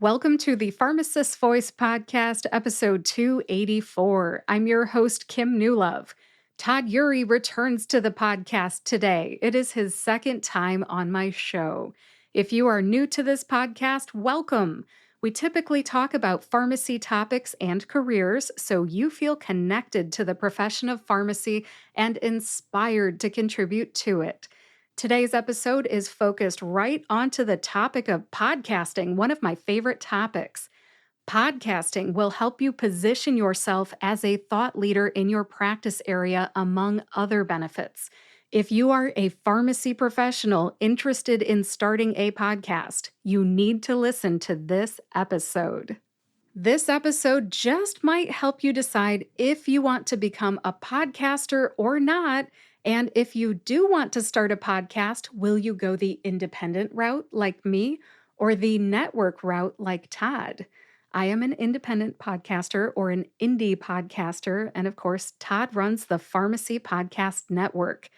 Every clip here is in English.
Welcome to the Pharmacist's Voice Podcast, episode 284. I'm your host, Kim Newlove. Todd Eury returns to the podcast today. It is his second time on my show. If you are new to this podcast, welcome. We typically talk about pharmacy topics and careers, so you feel connected to the profession of pharmacy and inspired to contribute to it. Today's episode is focused right onto the topic of podcasting, one of my favorite topics. Podcasting will help you position yourself as a thought leader in your practice area, among other benefits. If you are a pharmacy professional interested in starting a podcast, you need to listen to this episode. This episode just might help you decide if you want to become a podcaster or not. And if you do want to start a podcast, will you go the independent route like me or the network route like Todd? I am an independent podcaster or an indie podcaster. And of course, Todd runs the Pharmacy Podcast Network.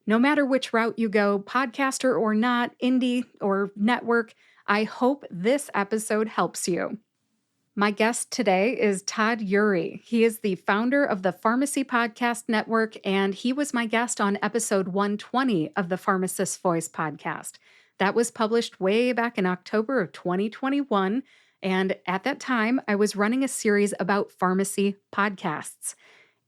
No matter which route you go, podcaster or not, indie or network, I hope this episode helps you. My guest today is Todd Eury. He is the founder of the Pharmacy Podcast Network, and he was my guest on episode 120 of the Pharmacist's Voice podcast. That was published way back in October of 2021, and at that time, I was running a series about pharmacy podcasts.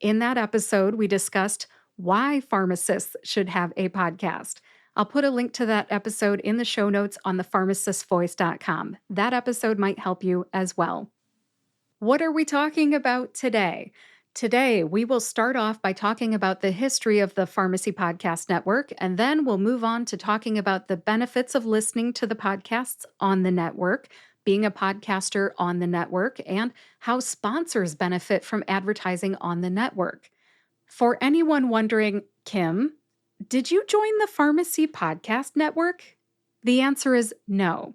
In that episode, we discussed why pharmacists should have a podcast. I'll put a link to that episode in the show notes on thepharmacistsvoice.com. That episode might help you as well. What are we talking about today? Today, we will start off by talking about the history of the Pharmacy Podcast Network, and then we'll move on to talking about the benefits of listening to the podcasts on the network, being a podcaster on the network, and how sponsors benefit from advertising on the network. For anyone wondering, Kim, did you join the Pharmacy Podcast Network? The answer is no.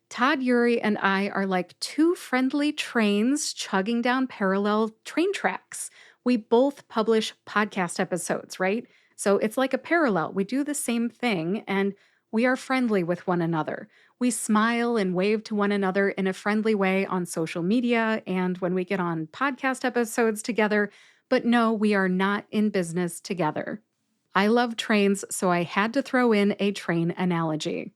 Todd Eury and I are like two friendly trains chugging down parallel train tracks. We both publish podcast episodes, right? So it's like a parallel. We do the same thing and we are friendly with one another. We smile and wave to one another in a friendly way on social media and when we get on podcast episodes together. But no, we are not in business together. I love trains, so I had to throw in a train analogy.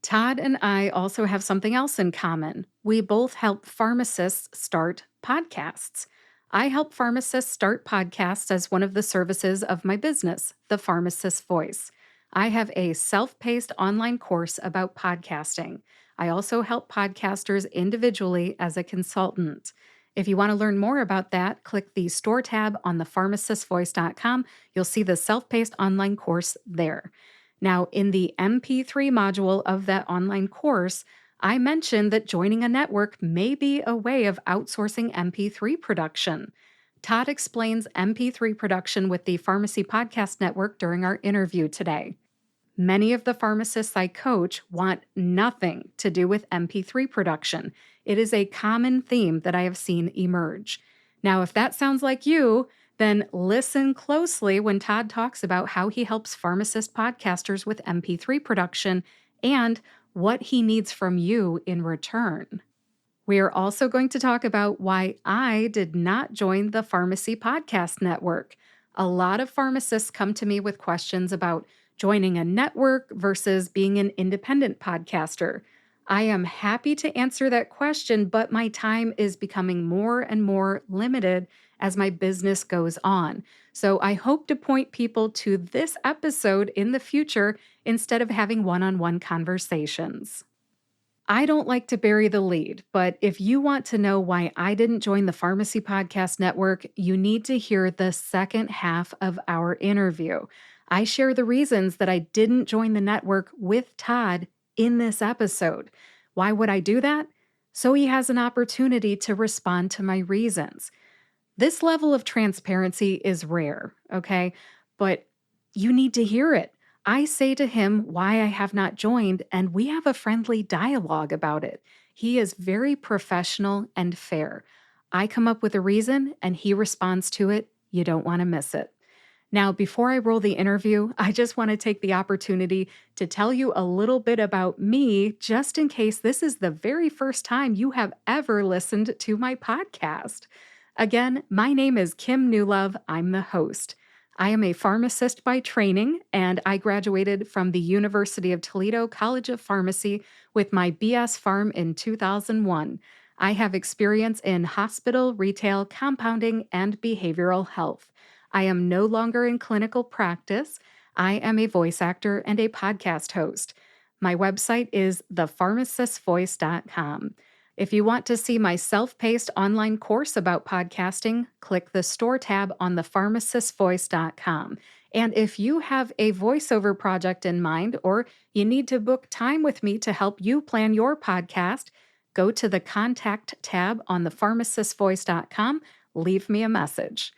Todd and I also have something else in common. We both help pharmacists start podcasts. I help pharmacists start podcasts as one of the services of my business, The Pharmacist's Voice. I have a self-paced online course about podcasting. I also help podcasters individually as a consultant. If you want to learn more about that, click the store tab on thepharmacistsvoice.com. You'll see the self-paced online course there. Now, in the MP3 module of that online course, I mentioned that joining a network may be a way of outsourcing MP3 production. Todd explains MP3 production with the Pharmacy Podcast Network during our interview today. Many of the pharmacists I coach want nothing to do with MP3 production. It is a common theme that I have seen emerge. Now, if that sounds like you, then listen closely when Todd talks about how he helps pharmacist podcasters with MP3 production and what he needs from you in return. We are also going to talk about why I did not join the Pharmacy Podcast Network. A lot of pharmacists come to me with questions about joining a network versus being an independent podcaster. I am happy to answer that question, but my time is becoming more and more limited as my business goes on. So I hope to point people to this episode in the future instead of having one-on-one conversations. I don't like to bury the lead, but if you want to know why I didn't join the Pharmacy Podcast Network, you need to hear the second half of our interview. I share the reasons that I didn't join the network with Todd in this episode. Why would I do that? So he has an opportunity to respond to my reasons. This level of transparency is rare, okay? But you need to hear it. I say to him why I have not joined, and we have a friendly dialogue about it. He is very professional and fair. I come up with a reason, and he responds to it. You don't want to miss it. Now, before I roll the interview, I just want to take the opportunity to tell you a little bit about me, just in case this is the very first time you have ever listened to my podcast. Again, my name is Kim Newlove. I'm the host. I am a pharmacist by training, and I graduated from the University of Toledo College of Pharmacy with my BS Pharm in 2001. I have experience in hospital, retail, compounding, and behavioral health. I am no longer in clinical practice. I am a voice actor and a podcast host. My website is thepharmacistvoice.com. If you want to see my self-paced online course about podcasting, click the store tab on thepharmacistvoice.com. And if you have a voiceover project in mind or you need to book time with me to help you plan your podcast, go to the contact tab on thepharmacistvoice.com, leave me a message.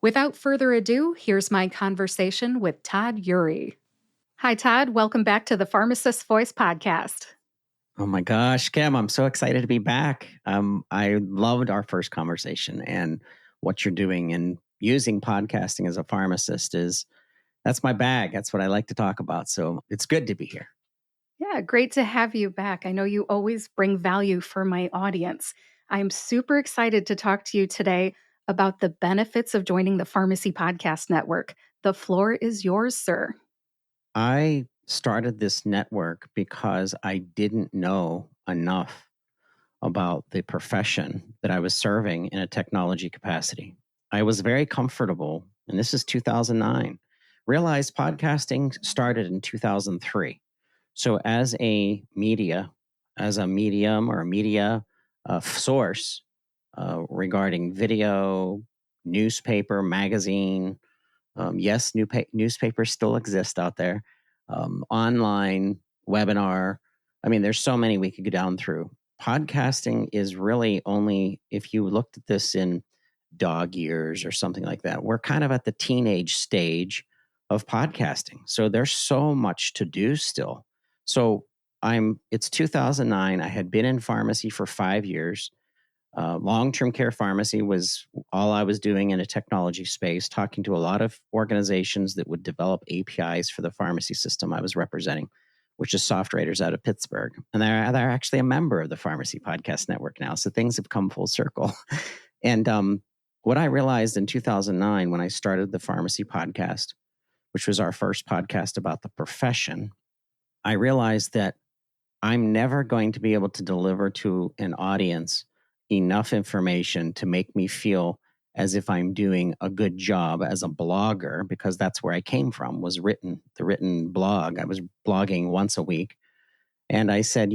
Without further ado, here's my conversation with Todd Eury. Hi, Todd. Welcome back to the Pharmacist Voice podcast. Oh my gosh, Kim, I'm so excited to be back. I loved our first conversation, and what you're doing and using podcasting as a pharmacist that's my bag. That's what I like to talk about. So it's good to be here. Yeah, great to have you back. I know you always bring value for my audience. I'm super excited to talk to you today about the benefits of joining the Pharmacy Podcast Network. The floor is yours, sir. I started this network because I didn't know enough about the profession that I was serving in a technology capacity. I was very comfortable, and this is 2009. Realized podcasting started in 2003. So as a medium or a media source regarding video, newspaper, magazine, yes, newspapers still exist out there, online, webinar. I mean, there's so many we could go down through. Podcasting is really only, if you looked at this in dog years or something like that, we're kind of at the teenage stage of podcasting. So there's so much to do still. So it's 2009. I had been in pharmacy for 5 years. Long-term care pharmacy was all I was doing in a technology space, talking to a lot of organizations that would develop APIs for the pharmacy system I was representing, which is SoftWriters out of Pittsburgh. And they're actually a member of the Pharmacy Podcast Network now. So things have come full circle. And what I realized in 2009 when I started the Pharmacy Podcast, which was our first podcast about the profession, I realized that I'm never going to be able to deliver to an audience enough information to make me feel as if I'm doing a good job as a blogger, because that's where I came from, was the written blog. I was blogging once a week. And I said,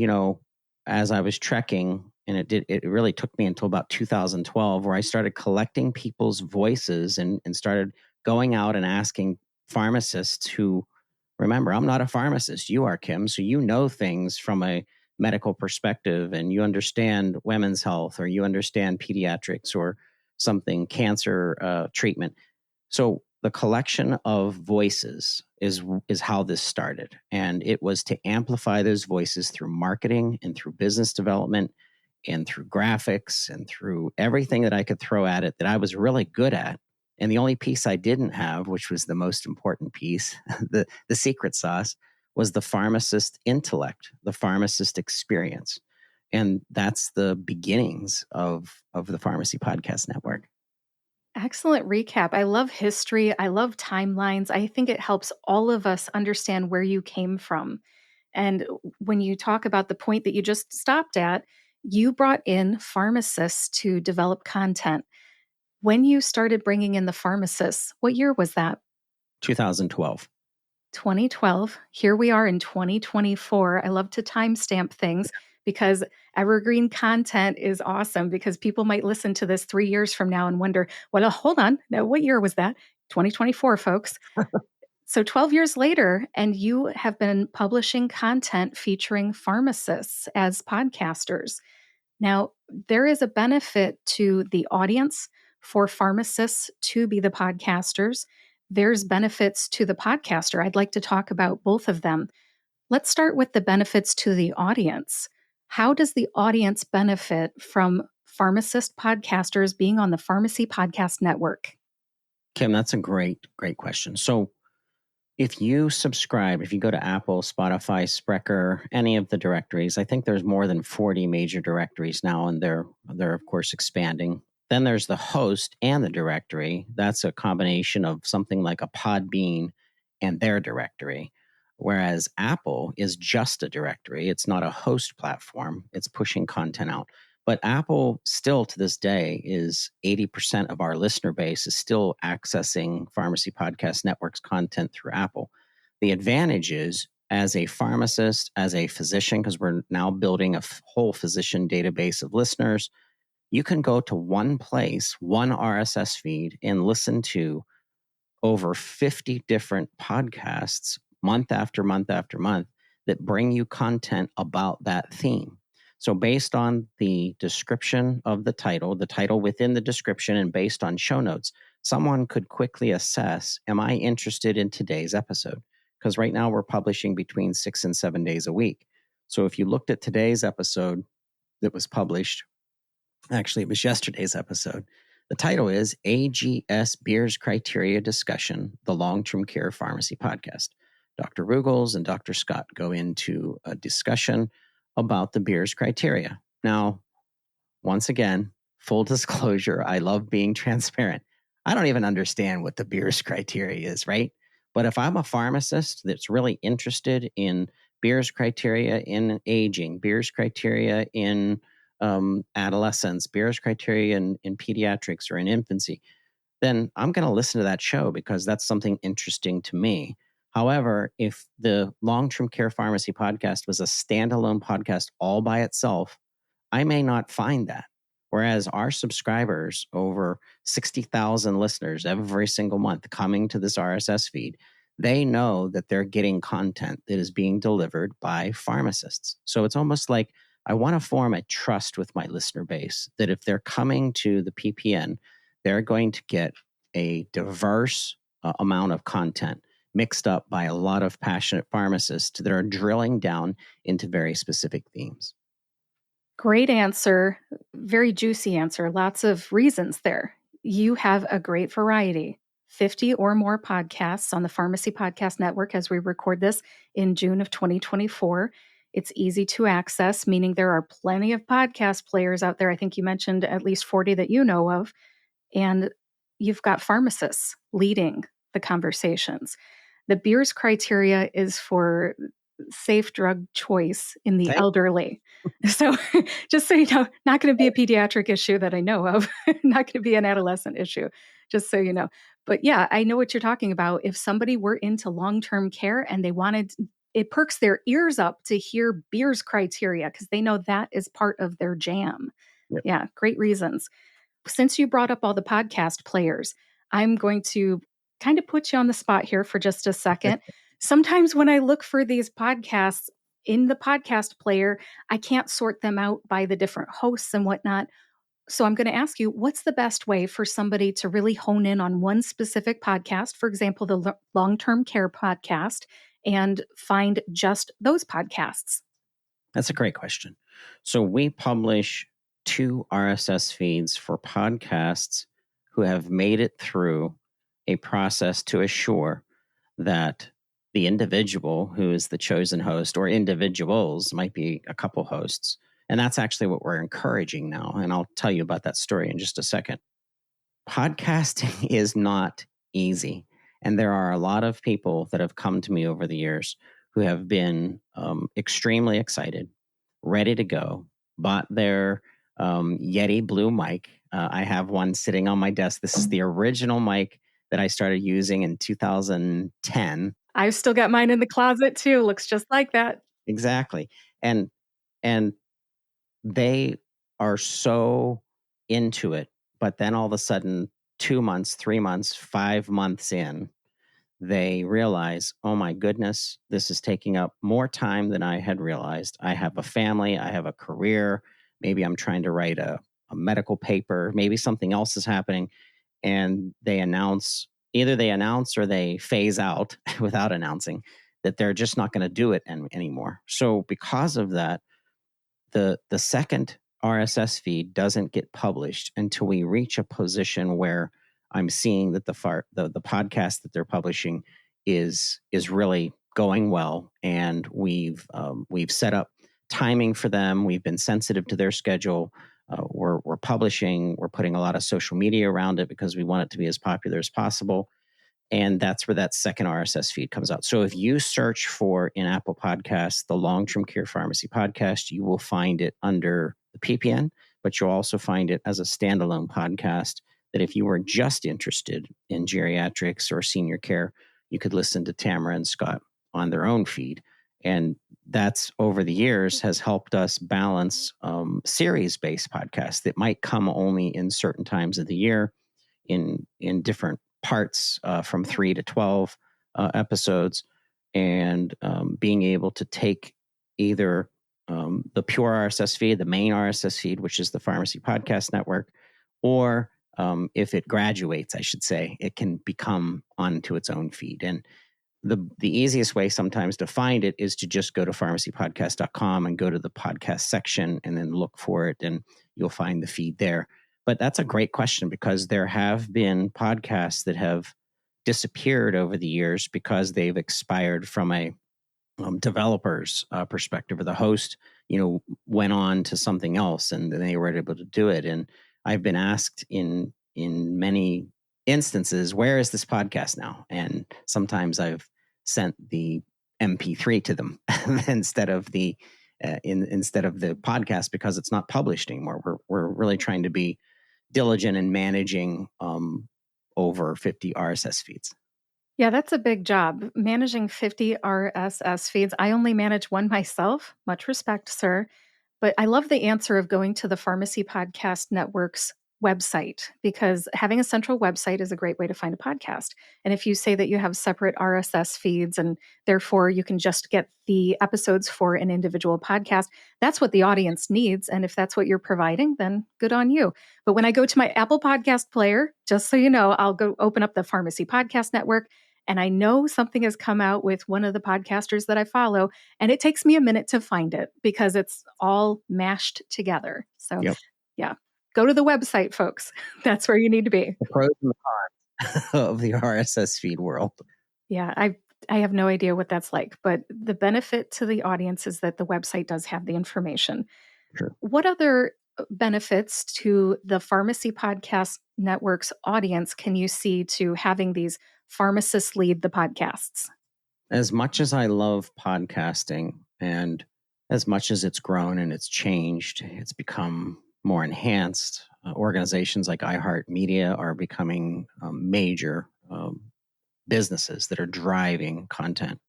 as I was trekking, and it really took me until about 2012, where I started collecting people's voices and started going out and asking pharmacists who, remember, I'm not a pharmacist. You are, Kim. So you know things from a medical perspective, and you understand women's health, or you understand pediatrics, or something, cancer treatment. So the collection of voices is how this started. And it was to amplify those voices through marketing and through business development and through graphics and through everything that I could throw at it that I was really good at. And the only piece I didn't have, which was the most important piece, the secret sauce, was the pharmacist intellect, the pharmacist experience. And that's the beginnings of the Pharmacy Podcast Network. Excellent recap. I love history. I love timelines. I think it helps all of us understand where you came from. And when you talk about the point that you just stopped at, you brought in pharmacists to develop content. When you started bringing in the pharmacists, what year was that? 2012. 2012. Here we are in 2024. I love to timestamp things because evergreen content is awesome, because people might listen to this 3 years from now and wonder, well, hold on. Now, what year was that? 2024, folks. So 12 years later, and you have been publishing content featuring pharmacists as podcasters. Now, there is a benefit to the audience for pharmacists to be the podcasters. There's benefits to the podcaster. I'd like to talk about both of them. Let's start with the benefits to the audience. How does the audience benefit from pharmacist podcasters being on the Pharmacy Podcast Network? Kim, that's a great question. So if you subscribe, if you go to Apple, Spotify, Spreaker, any of the directories, I think there's more than 40 major directories now, and they're of course expanding. Then there's the host and the directory. That's a combination of something like a Podbean and their directory. Whereas Apple is just a directory. It's not a host platform. It's pushing content out. But Apple still to this day is 80% of our listener base is still accessing Pharmacy Podcast Network's content through Apple. The advantage is, as a pharmacist, as a physician, because we're now building a whole physician database of listeners, you can go to one place, one RSS feed, and listen to over 50 different podcasts month after month after month that bring you content about that theme. So based on the description of the title within the description, and based on show notes, someone could quickly assess, am I interested in today's episode? Because right now we're publishing between 6 and 7 days a week. So if you looked at today's episode that was published, actually it was yesterday's episode, the title is AGS Beers Criteria Discussion, the Long-Term Care Pharmacy Podcast. Dr. Ruggles and Dr. Scott go into a discussion about the Beers criteria. Now, once again, full disclosure, I love being transparent. I don't even understand what the Beers criteria is, right? But if I'm a pharmacist that's really interested in Beers criteria in aging, Beers criteria in adolescence, Beers criteria in pediatrics or in infancy, then I'm going to listen to that show because that's something interesting to me. However, if the Long-Term Care Pharmacy Podcast was a standalone podcast all by itself, I may not find that. Whereas our subscribers, over 60,000 listeners every single month coming to this RSS feed, they know that they're getting content that is being delivered by pharmacists. So it's almost like I want to form a trust with my listener base that if they're coming to the PPN, they're going to get a diverse amount of content mixed up by a lot of passionate pharmacists that are drilling down into very specific themes. Great answer. Very juicy answer. Lots of reasons there. You have a great variety. 50 or more podcasts on the Pharmacy Podcast Network as we record this in June of 2024. It's easy to access, meaning there are plenty of podcast players out there. I think you mentioned at least 40 that you know of. And you've got pharmacists leading the conversations. The Beers criteria is for safe drug choice in the elderly. So just so you know, not going to be a pediatric issue that I know of, not going to be an adolescent issue, just so you know. But yeah, I know what you're talking about. If somebody were into long-term care and they wanted, it perks their ears up to hear Beers criteria because they know that is part of their jam. Yep. Yeah, great reasons. Since you brought up all the podcast players, I'm going to kind of put you on the spot here for just a second. Sometimes when I look for these podcasts in the podcast player, I can't sort them out by the different hosts and whatnot. So I'm going to ask you, what's the best way for somebody to really hone in on one specific podcast, for example, the long-term care podcast, and find just those podcasts? That's a great question. So we publish 2 RSS feeds for podcasts who have made it through a process to assure that the individual who is the chosen host, or individuals, might be a couple hosts. And that's actually what we're encouraging now. And I'll tell you about that story in just a second. Podcasting is not easy. And there are a lot of people that have come to me over the years who have been extremely excited, ready to go, bought their Yeti Blue mic. I have one sitting on my desk. This is the original mic that I started using in 2010. I've still got mine in the closet too. Looks just like that. Exactly. And they are so into it. But then all of a sudden, 2 months, 3 months, 5 months in, they realize, oh my goodness, this is taking up more time than I had realized. I have a family, I have a career. Maybe I'm trying to write a medical paper. Maybe something else is happening. And either they announce or they phase out without announcing that they're just not going to do it anymore. So because of that, the second RSS feed doesn't get published until we reach a position where I'm seeing that the podcast that they're publishing is really going well, and we've set up timing for them. We've been sensitive to their schedule. We're publishing. We're putting a lot of social media around it because we want it to be as popular as possible. And that's where that second RSS feed comes out. So if you search for in Apple Podcasts, the Long-Term Care Pharmacy Podcast, you will find it under the PPN, but you'll also find it as a standalone podcast that if you were just interested in geriatrics or senior care, you could listen to Tamara and Scott on their own feed. And that's over the years has helped us balance series-based podcasts that might come only in certain times of the year in different parts from 3 to 12 episodes, and being able to take either the pure RSS feed, the main RSS feed, which is the Pharmacy Podcast Network, or if it graduates, I should say, it can become onto its own feed. And the easiest way sometimes to find it is to just go to pharmacypodcast.com and go to the podcast section and then look for it, and you'll find the feed there. But that's a great question, because there have been podcasts that have disappeared over the years because they've expired from a developer's perspective, or the host, went on to something else and they were able to do it. And I've been asked in many instances, where is this podcast now? And sometimes I've sent the MP3 to them instead of the podcast, because it's not published anymore. We're really trying to be diligent in managing over 50 RSS feeds. Yeah, that's a big job, managing 50 RSS feeds. I only manage one myself. Much respect, sir. But I love the answer of going to the Pharmacy Podcast Network's website, because having a central website is a great way to find a podcast. And if you say that you have separate RSS feeds and therefore you can just get the episodes for an individual podcast, that's what the audience needs. And if that's what you're providing, then good on you. But when I go to my Apple Podcast player, just so you know, I'll go open up the Pharmacy Podcast Network, and I know something has come out with one of the podcasters that I follow, and it takes me a minute to find it because it's all mashed together. So, Yep. yeah, go to the website, folks. That's where you need to be. The pros and the cons of the RSS feed world. Yeah, I have no idea what that's like, but the benefit to the audience is that the website does have the information. Sure. What other benefits to the Pharmacy Podcast Network's audience can you see to having these pharmacists lead the podcasts? As much as I love podcasting, and as much as it's grown and it's changed, it's become more enhanced. Organizations like iHeartMedia are becoming major businesses that are driving content.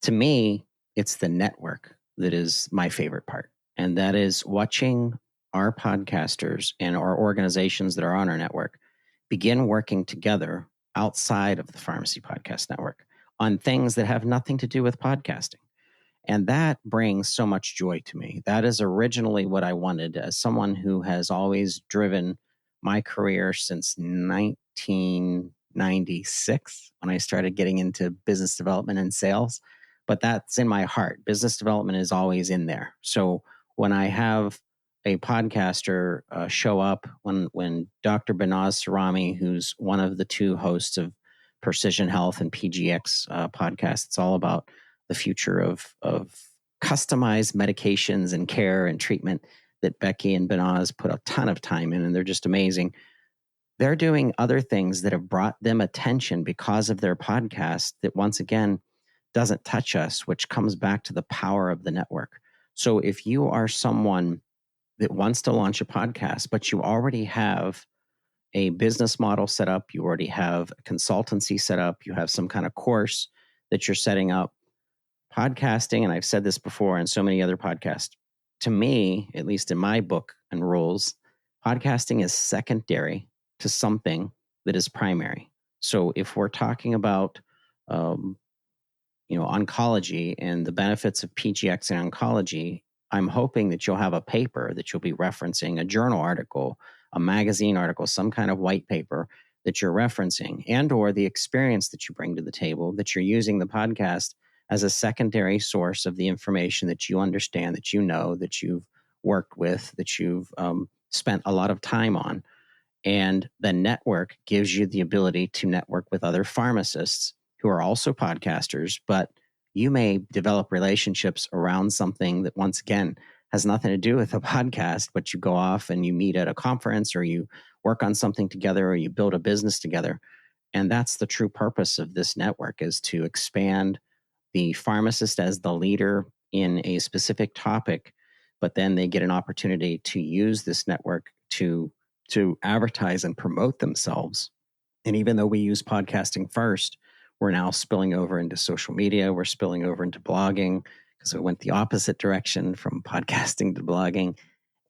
To me, it's the network that is my favorite part. And that is watching our podcasters and our organizations that are on our network begin working together outside of the Pharmacy Podcast Network on things that have nothing to do with podcasting. And that brings so much joy to me. That is originally what I wanted, as someone who has always driven my career since 1996, when I started getting into business development and sales. But that's in my heart. Business development is always in there. So when I have a podcaster show up, when Dr. Banaz Sarami, who's one of the two hosts of Precision Health and PGX podcast, it's all about the future of customized medications and care and treatment, that Becky and Banaz put a ton of time in, and they're just amazing. They're doing other things that have brought them attention because of their podcast that, once again, doesn't touch us, which comes back to the power of the network. So if you are someone that wants to launch a podcast, but you already have a business model set up, you already have a consultancy set up, you have some kind of course that you're setting up, podcasting, and I've said this before in so many other podcasts, to me, at least in my book and rules, podcasting is secondary to something that is primary. So if we're talking about oncology and the benefits of PGX in oncology, I'm hoping that you'll have a paper that you'll be referencing, a journal article, a magazine article, some kind of white paper that you're referencing, and or the experience that you bring to the table, that you're using the podcast as a secondary source of the information that you understand, that you know, that you've worked with, that you've spent a lot of time on. And the network gives you the ability to network with other pharmacists who are also podcasters, but you may develop relationships around something that, once again, has nothing to do with a podcast, but you go off and you meet at a conference, or you work on something together, or you build a business together. And that's the true purpose of this network, is to expand the pharmacist as the leader in a specific topic, but then they get an opportunity to use this network to advertise and promote themselves. And even though we use podcasting first, we're now spilling over into social media. We're spilling over into blogging, because we went the opposite direction from podcasting to blogging.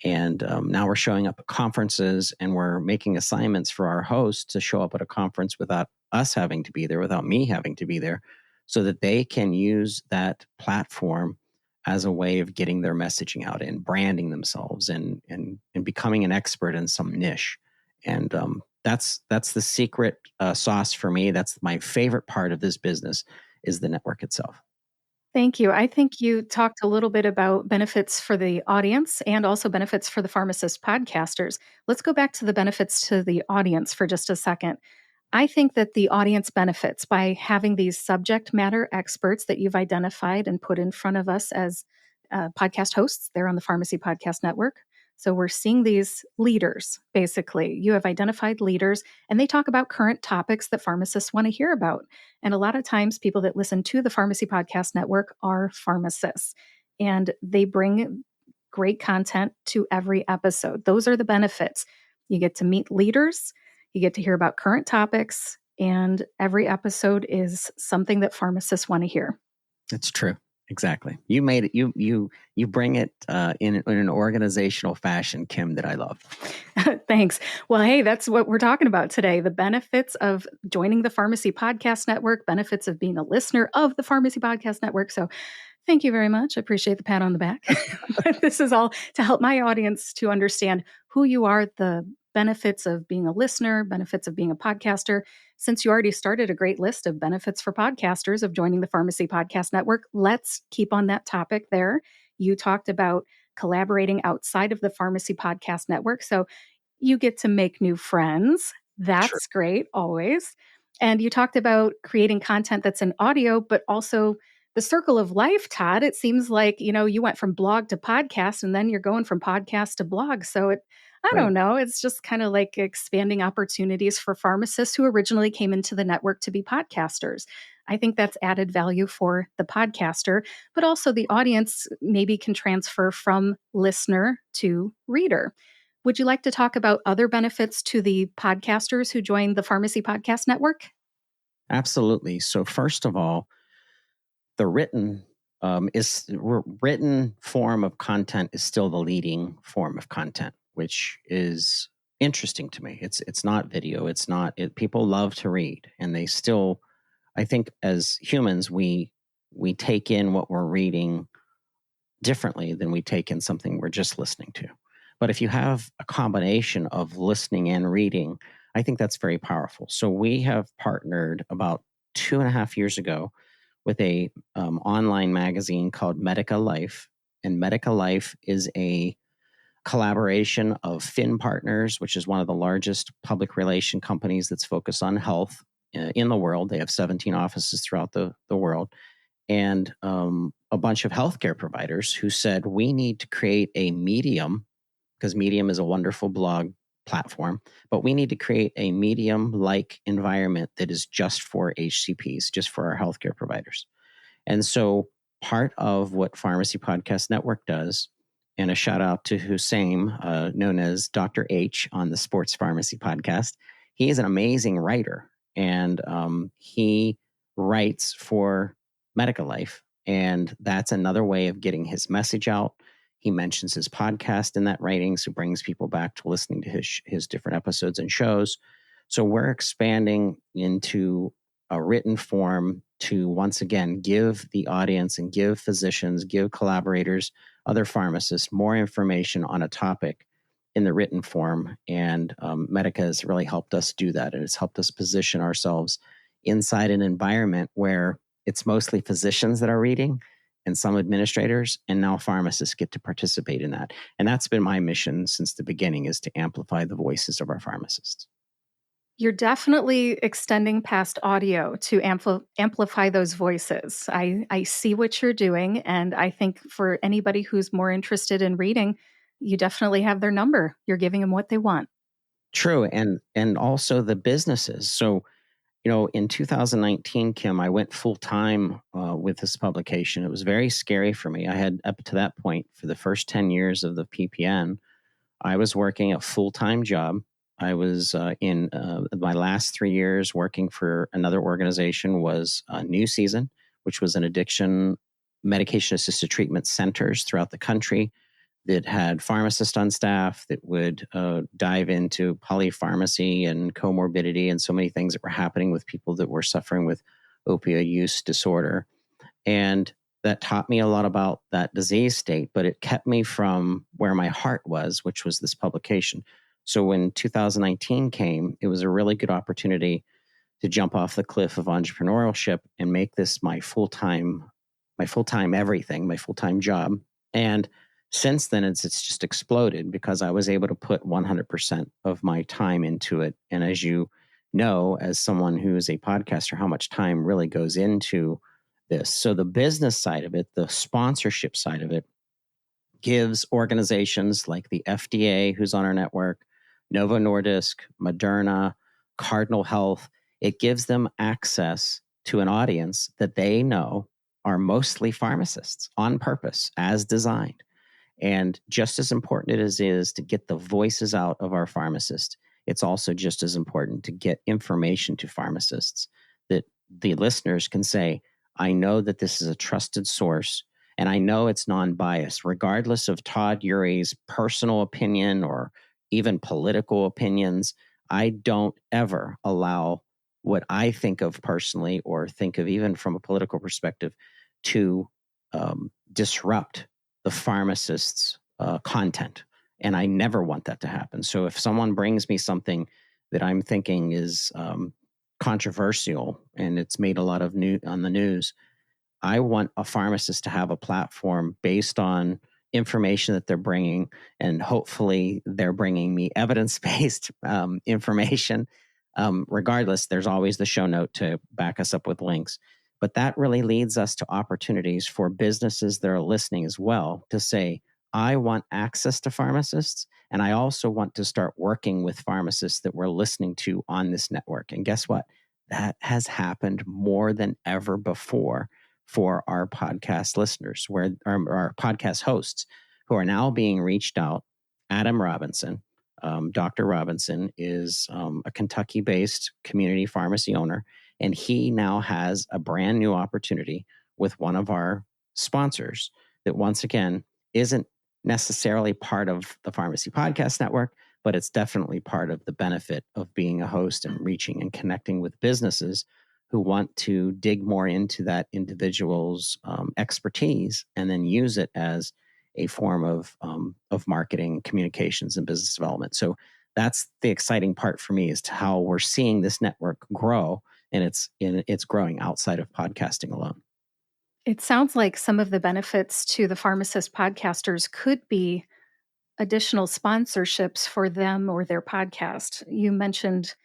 And now we're showing up at conferences, and we're making assignments for our hosts to show up at a conference without us having to be there, without me having to be there, so that they can use that platform as a way of getting their messaging out and branding themselves and becoming an expert in some niche. And that's the secret sauce for me. That's my favorite part of this business, is the network itself. Thank you. I think you talked a little bit about benefits for the audience and also benefits for the pharmacist podcasters. Let's go back to the benefits to the audience for just a second. I think that the audience benefits by having these subject matter experts that you've identified and put in front of us as podcast hosts. They're on the Pharmacy Podcast Network. So we're seeing these leaders, basically. You have identified leaders, and they talk about current topics that pharmacists want to hear about. And a lot of times, people that listen to the Pharmacy Podcast Network are pharmacists, and they bring great content to every episode. Those are the benefits. You get to meet leaders, you get to hear about current topics, and every episode is something that pharmacists want to hear. It's true. Exactly. You made it. You bring it in an organizational fashion, Kim, that I love. Thanks. Well, hey, that's what we're talking about today. The benefits of joining the Pharmacy Podcast Network, benefits of being a listener of the Pharmacy Podcast Network. So thank you very much. I appreciate the pat on the back. But this is all to help my audience to understand who you are, the benefits of being a listener, benefits of being a podcaster. Since you already started a great list of benefits for podcasters of joining the Pharmacy Podcast Network, let's keep on that topic there. You talked about collaborating outside of the Pharmacy Podcast Network. So you get to make new friends. That's great, always. And you talked about creating content that's in audio, but also the circle of life, Todd. It seems like, you went from blog to podcast, and then you're going from podcast to blog. So I don't know. It's just kind of like expanding opportunities for pharmacists who originally came into the network to be podcasters. I think that's added value for the podcaster, but also the audience maybe can transfer from listener to reader. Would you like to talk about other benefits to the podcasters who join the Pharmacy Podcast Network? Absolutely. So first of all, the written form of content is still the leading form of content, which is interesting to me. It's not video. It's not. People love to read, and they still. I think as humans, we take in what we're reading differently than we take in something we're just listening to. But if you have a combination of listening and reading, I think that's very powerful. So we have partnered about 2.5 years ago with a online magazine called Medica Life. And Medica Life is a collaboration of Fin Partners, which is one of the largest public relation companies that's focused on health in the world. They have 17 offices throughout the world. And a bunch of healthcare providers who said, we need to create a Medium, because Medium is a wonderful blog platform, but we need to create a Medium-like environment that is just for HCPs, just for our healthcare providers. And so part of what Pharmacy Podcast Network does, and a shout out to Hussein, known as Dr. H on the Sports Pharmacy Podcast, he is an amazing writer, and he writes for Medica Life, and that's another way of getting his message out. He mentions his podcast in that writing, so brings people back to listening to his different episodes and shows. So we're expanding into a written form to, once again, give the audience and give physicians, give collaborators, other pharmacists more information on a topic in the written form. And Medica has really helped us do that. And it's helped us position ourselves inside an environment where it's mostly physicians that are reading, and some administrators, and now pharmacists get to participate in that. And that's been my mission since the beginning, is to amplify the voices of our pharmacists. You're definitely extending past audio to amplify those voices. I see what you're doing, and I think for anybody who's more interested in reading, you definitely have their number. You're giving them what they want. True. And also the businesses. So, in 2019, Kim, I went full time with this publication. It was very scary for me. I had, up to that point, for the first 10 years of the PPN, I was working a full time job. I was in my last 3 years working for another organization was New Season, which was an addiction medication assisted treatment centers throughout the country that had pharmacists on staff that would dive into polypharmacy and comorbidity and so many things that were happening with people that were suffering with opioid use disorder. And that taught me a lot about that disease state, but it kept me from where my heart was, which was this publication. So when 2019 came, it was a really good opportunity to jump off the cliff of entrepreneurship and make this my full-time everything, my full-time job. And since then, it's just exploded because I was able to put 100% of my time into it. And as you know, as someone who is a podcaster, how much time really goes into this. So the business side of it, the sponsorship side of it, gives organizations like the FDA, who's on our network, Novo Nordisk, Moderna, Cardinal Health, it gives them access to an audience that they know are mostly pharmacists on purpose, as designed. And just as important it is to get the voices out of our pharmacists, it's also just as important to get information to pharmacists that the listeners can say, I know that this is a trusted source, and I know it's non-biased, regardless of Todd Eury's personal opinion or even political opinions. I don't ever allow what I think of personally or think of even from a political perspective to disrupt the pharmacist's content. And I never want that to happen. So if someone brings me something that I'm thinking is controversial and it's made a lot of news on the news, I want a pharmacist to have a platform based on information that they're bringing, and hopefully they're bringing me evidence-based information. Regardless, there's always the show note to back us up with links. But that really leads us to opportunities for businesses that are listening as well to say, I want access to pharmacists, and I also want to start working with pharmacists that we're listening to on this network. And guess what? That has happened more than ever before for our podcast listeners, where our podcast hosts who are now being reached out. Adam Robinson, Dr. Robinson, is a Kentucky-based community pharmacy owner, and he now has a brand new opportunity with one of our sponsors that, once again, isn't necessarily part of the Pharmacy Podcast Network, but it's definitely part of the benefit of being a host and reaching and connecting with businesses who want to dig more into that individual's expertise and then use it as a form of marketing, communications, and business development. So that's the exciting part for me, as to how we're seeing this network grow, and it's growing outside of podcasting alone. It sounds like some of the benefits to the pharmacist podcasters could be additional sponsorships for them or their podcast. You mentioned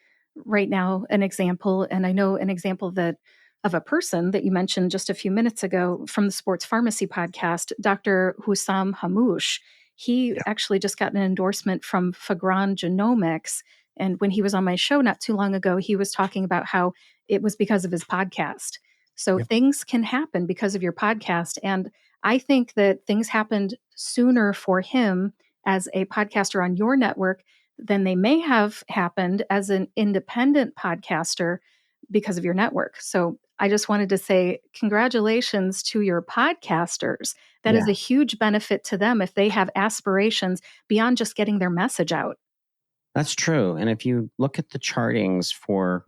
right now an example, and I know an example that of a person that you mentioned just a few minutes ago from the Sports Pharmacy podcast, Dr. Hussam Hamouche. He actually just got an endorsement from Fagron Genomics. And when he was on my show not too long ago, he was talking about how it was because of his podcast. So things can happen because of your podcast. And I think that things happened sooner for him as a podcaster on your network than they may have happened as an independent podcaster because of your network. So I just wanted to say congratulations to your podcasters. That is a huge benefit to them if they have aspirations beyond just getting their message out. That's true. And if you look at the chartings for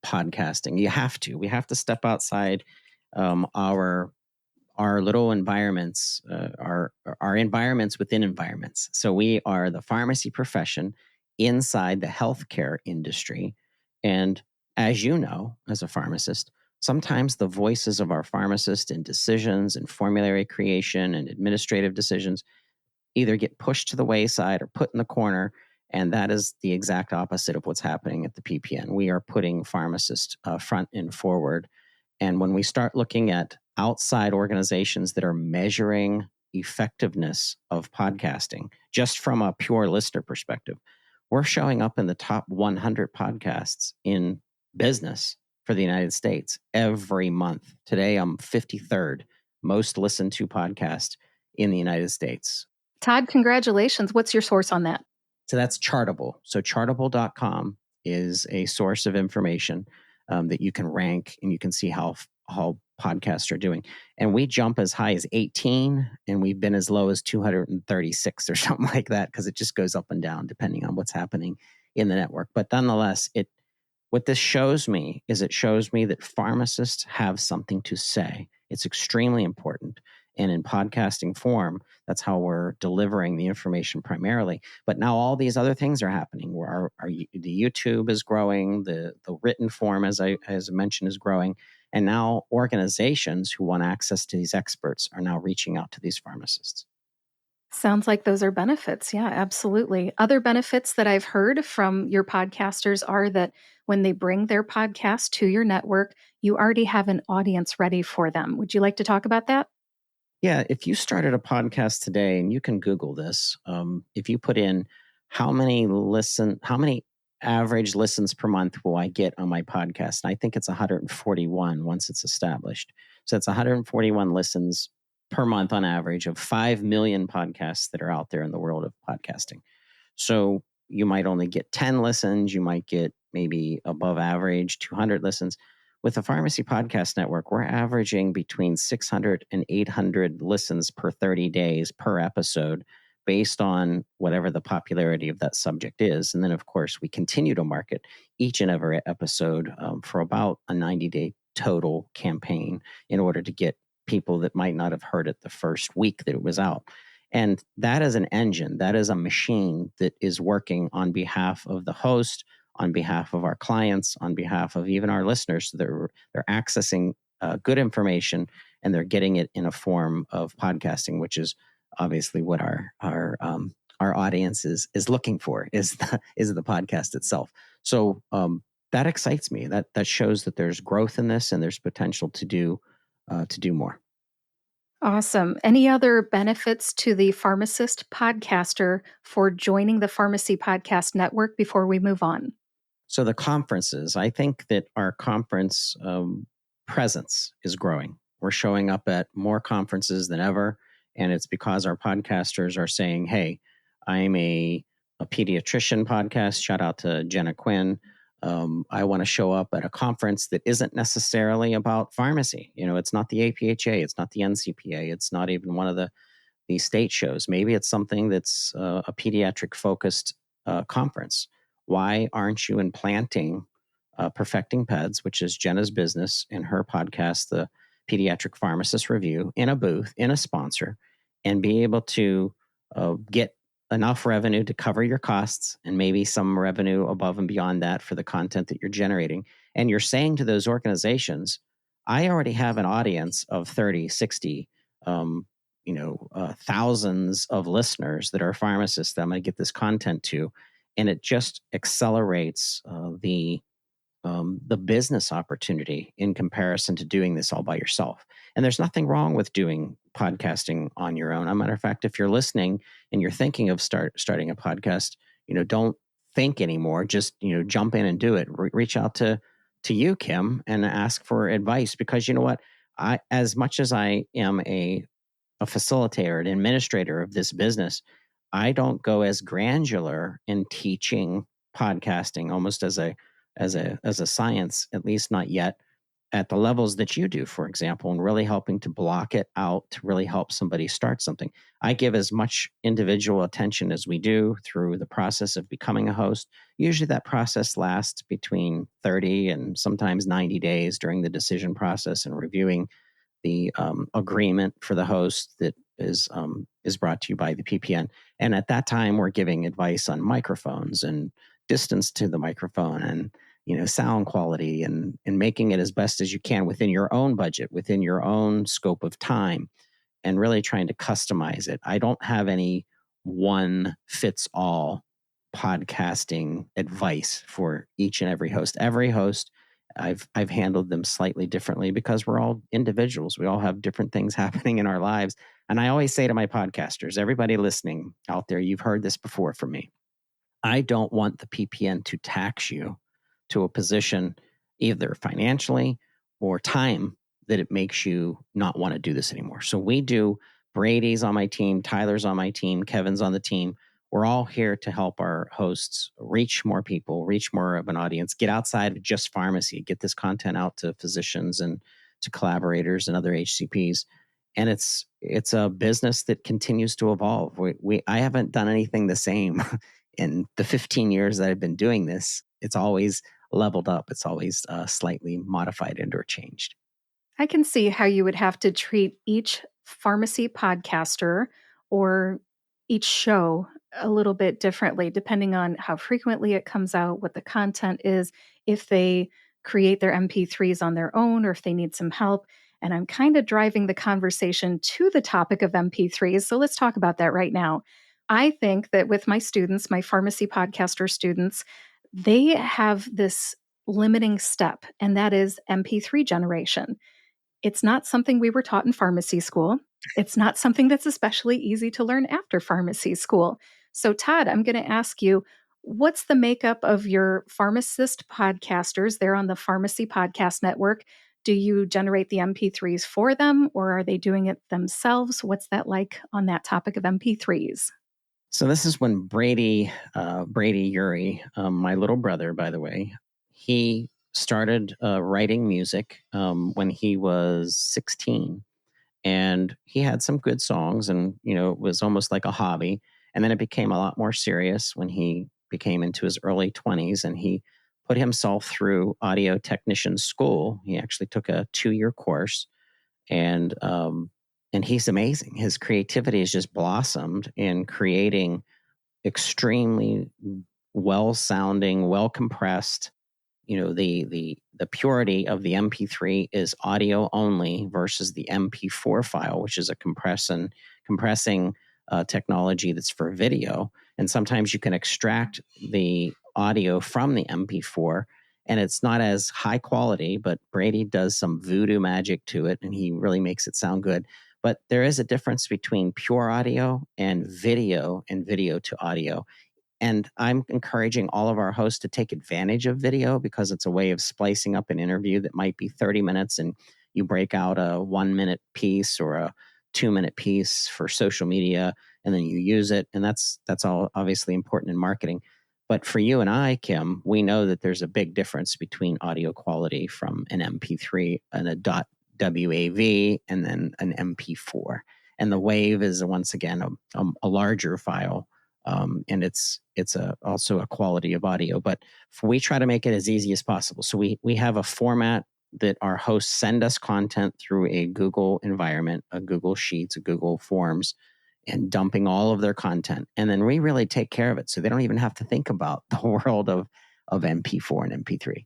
podcasting, we have to step outside our little environments, our environments within environments. So we are the pharmacy profession inside the healthcare industry. And as you know, as a pharmacist, Sometimes the voices of our pharmacists in decisions and formulary creation and administrative decisions either get pushed to the wayside or put in the corner. And that is the exact opposite of what's happening at the PPN. We are putting pharmacists front and forward. And when we start looking at outside organizations that are measuring effectiveness of podcasting, just from a pure listener perspective, we're showing up in the top 100 podcasts in business for the United States every month. Today, I'm 53rd most listened to podcast in the United States. Todd, congratulations. What's your source on that? So that's Chartable. So chartable.com is a source of information that you can rank, and you can see how podcasts are doing. And we jump as high as 18, and we've been as low as 236 or something like that, because it just goes up and down depending on what's happening in the network. But nonetheless, what this shows me is it shows me that pharmacists have something to say. It's extremely important. And in podcasting form, that's how we're delivering the information primarily. But now all these other things are happening. Where the YouTube is growing, the written form, as I mentioned, is growing. And now organizations who want access to these experts are now reaching out to these pharmacists. Sounds like those are benefits. Yeah, absolutely. Other benefits that I've heard from your podcasters are that when they bring their podcast to your network, you already have an audience ready for them. Would you like to talk about that? Yeah, if you started a podcast today, and you can Google this, if you put in how many average listens per month will I get on my podcast, and I think it's 141 once it's established. So it's 141 listens per month on average of 5 million podcasts that are out there in the world of podcasting. So you might only get 10 listens, you might get maybe above average 200 listens. With the Pharmacy Podcast Network, we're averaging between 600 and 800 listens per 30 days per episode, based on whatever the popularity of that subject is. And then, of course, we continue to market each and every episode for about a 90-day total campaign in order to get people that might not have heard it the first week that it was out. And that is an engine, that is a machine that is working on behalf of the host, on behalf of our clients, on behalf of even our listeners. So they're accessing good information, and they're getting it in a form of podcasting, which is obviously what our audience is looking for, is the podcast itself. So that excites me. That shows that there's growth in this, and there's potential to do more. Awesome. Any other benefits to the pharmacist podcaster for joining the Pharmacy Podcast Network before we move on? So the conferences, I think that our conference presence is growing. We're showing up at more conferences than ever, and it's because our podcasters are saying, hey, I'm a pediatrician podcast. Shout out to Jenna Quinn. I want to show up at a conference that isn't necessarily about pharmacy. It's not the APHA, it's not the NCPA, it's not even one of the state shows. Maybe it's something that's a pediatric focused conference. Why aren't you implanting Perfecting Peds, which is Jenna's business, in her podcast, the Pediatric Pharmacist Review, in a booth, in a sponsor, and be able to get enough revenue to cover your costs, and maybe some revenue above and beyond that for the content that you're generating. And you're saying to those organizations, I already have an audience of 30, 60, thousands of listeners that are pharmacists that I'm going to get this content to. And it just accelerates the business opportunity in comparison to doing this all by yourself. And there's nothing wrong with doing podcasting on your own. As a matter of fact, if you're listening and you're thinking of starting a podcast, don't think anymore. Just, jump in and do it. Reach out to you, Kim, and ask for advice, because you know what? As much as I am a facilitator, an administrator of this business, I don't go as granular in teaching podcasting almost as a science, at least not yet, at the levels that you do, for example, and really helping to block it out to really help somebody start something. I give as much individual attention as we do through the process of becoming a host. Usually that process lasts between 30 and sometimes 90 days during the decision process and reviewing the agreement for the host that is brought to you by the PPN. And at that time, we're giving advice on microphones and distance to the microphone, sound quality and making it as best as you can within your own budget, within your own scope of time, and really trying to customize it. I don't have any one fits all podcasting advice for each and every host. Every host, I've handled them slightly differently because we're all individuals. We all have different things happening in our lives. And I always say to my podcasters, everybody listening out there, you've heard this before from me. I don't want the PPN to tax you to a position, either financially or time, that it makes you not want to do this anymore. So we do. Brady's on my team, Tyler's on my team, Kevin's on the team. We're all here to help our hosts reach more people, reach more of an audience, get outside of just pharmacy, get this content out to physicians and to collaborators and other HCPs. And it's a business that continues to evolve. I haven't done anything the same in the 15 years that I've been doing this. It's always leveled up. It's always slightly modified and or changed. I can see how you would have to treat each pharmacy podcaster or each show a little bit differently, depending on how frequently it comes out, what the content is, if they create their MP3s on their own or if they need some help. And I'm kind of driving the conversation to the topic of MP3s. So let's talk about that right now. I think that with my students, my pharmacy podcaster students, they have this limiting step, and that is MP3 generation. It's not something we were taught in pharmacy school. It's not something that's especially easy to learn after pharmacy school. So, Todd, I'm going to ask you, what's the makeup of your pharmacist podcasters? They're on the Pharmacy Podcast Network. Do you generate the MP3s for them, or are they doing it themselves? What's that like on that topic of MP3s? So this is when Brady Eury, my little brother, by the way, he started writing music when he was 16. And he had some good songs, and it was almost like a hobby. And then it became a lot more serious when he became into his early 20s, and he put himself through audio technician school. He actually took a 2-year course, and he's amazing. His creativity has just blossomed in creating extremely well-sounding, well-compressed. The purity of the MP3 is audio only versus the MP4 file, which is a compressing technology that's for video. And sometimes you can extract the audio from the MP4, and it's not as high quality, but Brady does some voodoo magic to it, and he really makes it sound good. But there is a difference between pure audio and video to audio. And I'm encouraging all of our hosts to take advantage of video because it's a way of splicing up an interview that might be 30 minutes and you break out a 1-minute piece or a 2-minute piece for social media, and then you use it. And that's all obviously important in marketing. But for you and I, Kim, we know that there's a big difference between audio quality from an MP3 and a .wav and then an MP4. And the WAV is once again a larger file. And it's also a quality of audio, but we try to make it as easy as possible. So we have a format that our hosts send us content through a Google environment, a Google Sheets, a Google Forms, and dumping all of their content. And then we really take care of it. So they don't even have to think about the world of MP4 and MP3.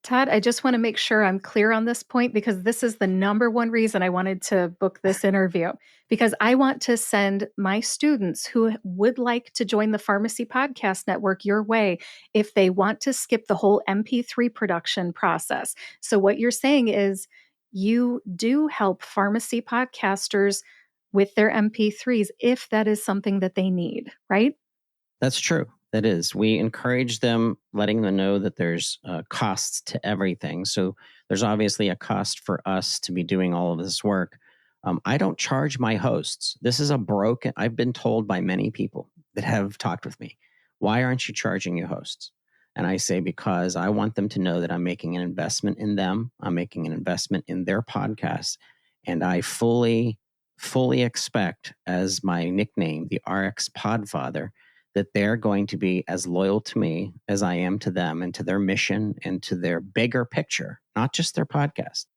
Todd, I just want to make sure I'm clear on this point because this is the number one reason I wanted to book this interview, because I want to send my students who would like to join the Pharmacy Podcast Network your way if they want to skip the whole MP3 production process. So what you're saying is you do help pharmacy podcasters with their MP3s if that is something that they need, right? That's true. That is. We encourage them, letting them know that there's costs to everything. So there's obviously a cost for us to be doing all of this work. I don't charge my hosts. This is I've been told by many people that have talked with me, why aren't you charging your hosts? And I say, because I want them to know that I'm making an investment in them. I'm making an investment in their podcast. And I fully expect, as my nickname, the Rx Podfather, that they're going to be as loyal to me as I am to them and to their mission and to their bigger picture, not just their podcast.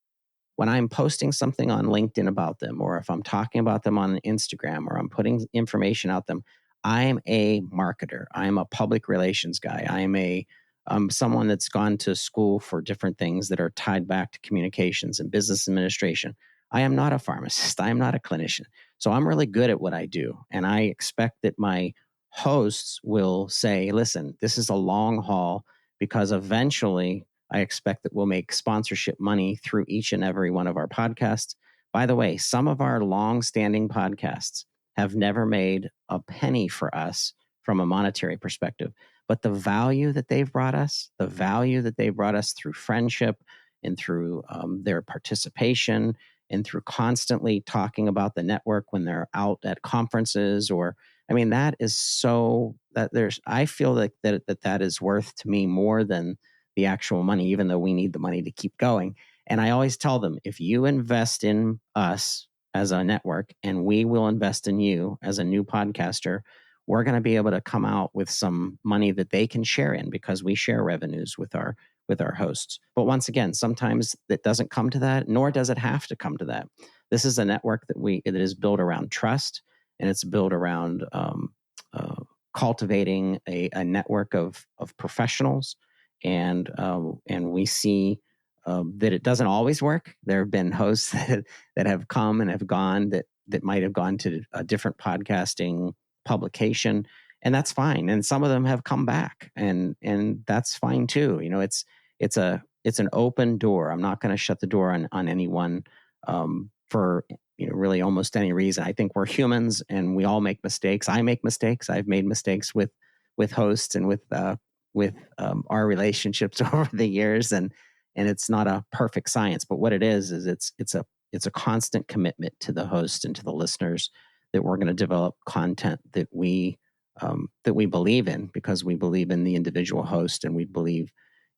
When I'm posting something on LinkedIn about them, or if I'm talking about them on Instagram, or I'm putting information out them, I'm a marketer. I'm a public relations guy. I'm a I'm someone that's gone to school for different things that are tied back to communications and business administration. I am not a pharmacist. I am not a clinician. So I'm really good at what I do. And I expect that my hosts will say, listen, this is a long haul, because eventually I expect that we'll make sponsorship money through each and every one of our podcasts. By the way, some of our long-standing podcasts have never made a penny for us from a monetary perspective. But the value that they've brought us, through friendship and through their participation and through constantly talking about the network when they're out at conferences, or, I mean, that is so that I feel like that is worth to me more than the actual money, even though we need the money to keep going. And I always tell them, if you invest in us as a network and we will invest in you as a new podcaster, we're going to be able to come out with some money that they can share in, because we share revenues with our hosts. But once again, sometimes it doesn't come to that, nor does it have to come to that. This is a network that is built around trust, and it's built around cultivating a network of professionals, and we see that it doesn't always work. There have been hosts that have come and have gone that might have gone to a different podcasting publication, and that's fine. And some of them have come back, and that's fine too. You know, it's an open door. I'm not going to shut the door on anyone for really almost any reason. I think we're humans and we all make mistakes. I make mistakes. I've made mistakes with hosts and with our relationships over the years, and it's not a perfect science. But what it is it's a constant commitment to the host and to the listeners that we're going to develop content that we believe in, because we believe in the individual host, and we believe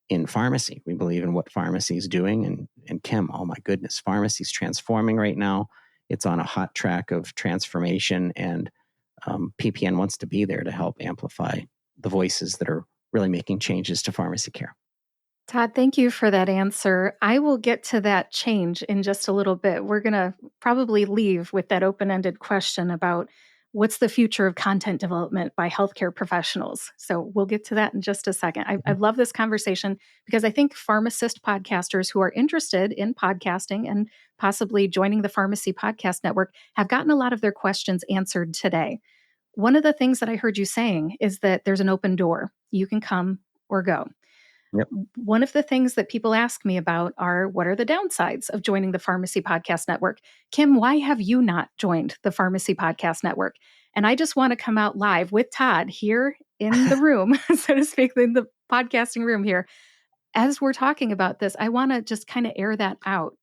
in pharmacy. We believe in what pharmacy is doing. And Kim, oh my goodness, pharmacy is transforming right now. It's on a hot track of transformation, and PPN wants to be there to help amplify the voices that are really making changes to pharmacy care. Todd, thank you for that answer. I will get to that change in just a little bit. We're going to probably leave with that open-ended question about what's the future of content development by healthcare professionals. So we'll get to that in just a second. I love this conversation because I think pharmacist podcasters who are interested in podcasting and possibly joining the Pharmacy Podcast Network have gotten a lot of their questions answered today. One of the things that I heard you saying is that there's an open door. You can come or go. Yep. One of the things that people ask me about are, what are the downsides of joining the Pharmacy Podcast Network? Kim, why have you not joined the Pharmacy Podcast Network? And I just want to come out live with Todd here in the room, so to speak, in the podcasting room here. As we're talking about this, I want to just kind of air that out.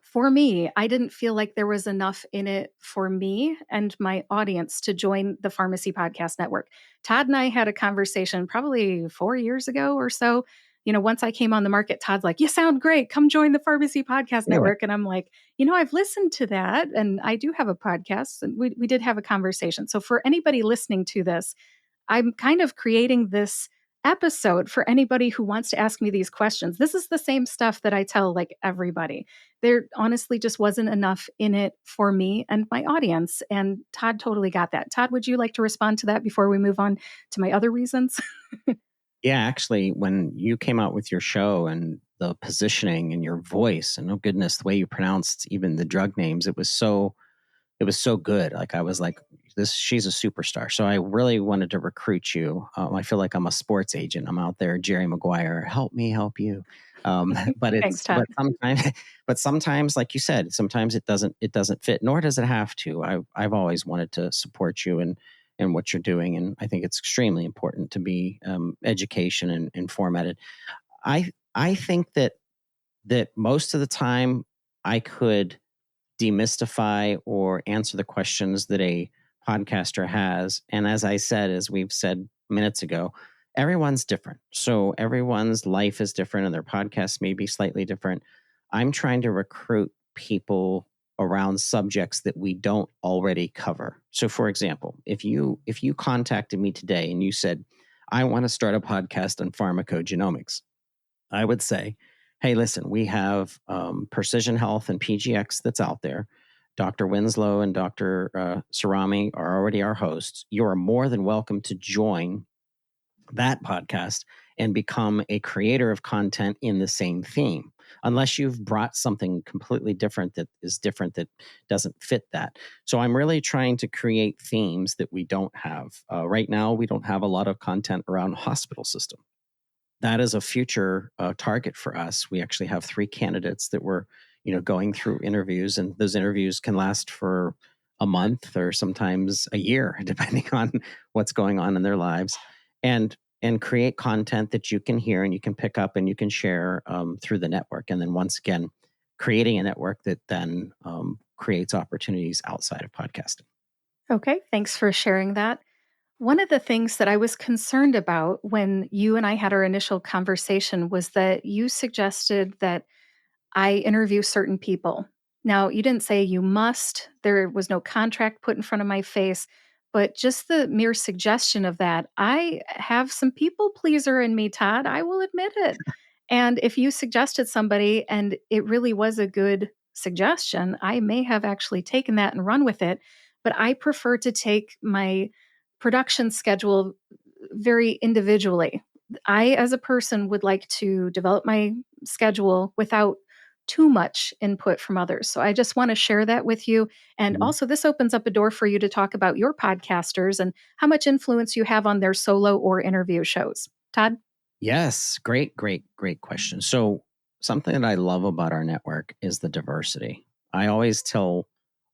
For me, I didn't feel like there was enough in it for me and my audience to join the Pharmacy Podcast Network. Todd and I had a conversation probably 4 years ago or so. Once I came on the market, Todd's like, "You sound great. Come join the Pharmacy Podcast Network." And I'm like, I've listened to that, and I do have a podcast. And we did have a conversation. So for anybody listening to this, I'm kind of creating this episode for anybody who wants to ask me these questions. This is the same stuff that I tell like everybody. There honestly just wasn't enough in it for me and my audience. And Todd totally got that. Todd, would you like to respond to that before we move on to my other reasons? Yeah, actually, when you came out with your show and the positioning and your voice, and oh goodness, the way you pronounced even the drug names, it was so good. Like, I was like, she's a superstar. So I really wanted to recruit you. I feel like I'm a sports agent. I'm out there, Jerry Maguire, help me, help you. Thanks, Todd. But sometimes, like you said, sometimes it doesn't fit, nor does it have to. I've always wanted to support you and what you're doing. And I think it's extremely important to be education and formatted. I think that most of the time I could demystify or answer the questions that a podcaster has. And as I said, as we've said minutes ago, everyone's different. So everyone's life is different and their podcast may be slightly different. I'm trying to recruit people around subjects that we don't already cover. So for example, if you contacted me today and you said, I want to start a podcast on pharmacogenomics, I would say, hey, listen, we have Precision Health and PGX that's out there. Dr. Winslow and Dr. Sarami are already our hosts. You are more than welcome to join that podcast and become a creator of content in the same theme, unless you've brought something completely different that doesn't fit that. So I'm really trying to create themes that we don't have. Right now, we don't have a lot of content around hospital system. That is a future target for us. We actually have 3 candidates that we're going through interviews, and those interviews can last for a month or sometimes a year, depending on what's going on in their lives, and create content that you can hear and you can pick up and you can share through the network. And then once again, creating a network that then creates opportunities outside of podcasting. Okay, thanks for sharing that. One of the things that I was concerned about when you and I had our initial conversation was that you suggested that I interview certain people. Now, you didn't say you must, there was no contract put in front of my face, but just the mere suggestion of that, I have some people pleaser in me, Todd. I will admit it. And if you suggested somebody and it really was a good suggestion, I may have actually taken that and run with it. But I prefer to take my production schedule very individually. I, as a person, would like to develop my schedule without too much input from others. So I just want to share that with you. And Mhm. also, this opens up a door for you to talk about your podcasters and how much influence you have on their solo or interview shows. Todd? Yes, great question. So something that I love about our network is the diversity. I always tell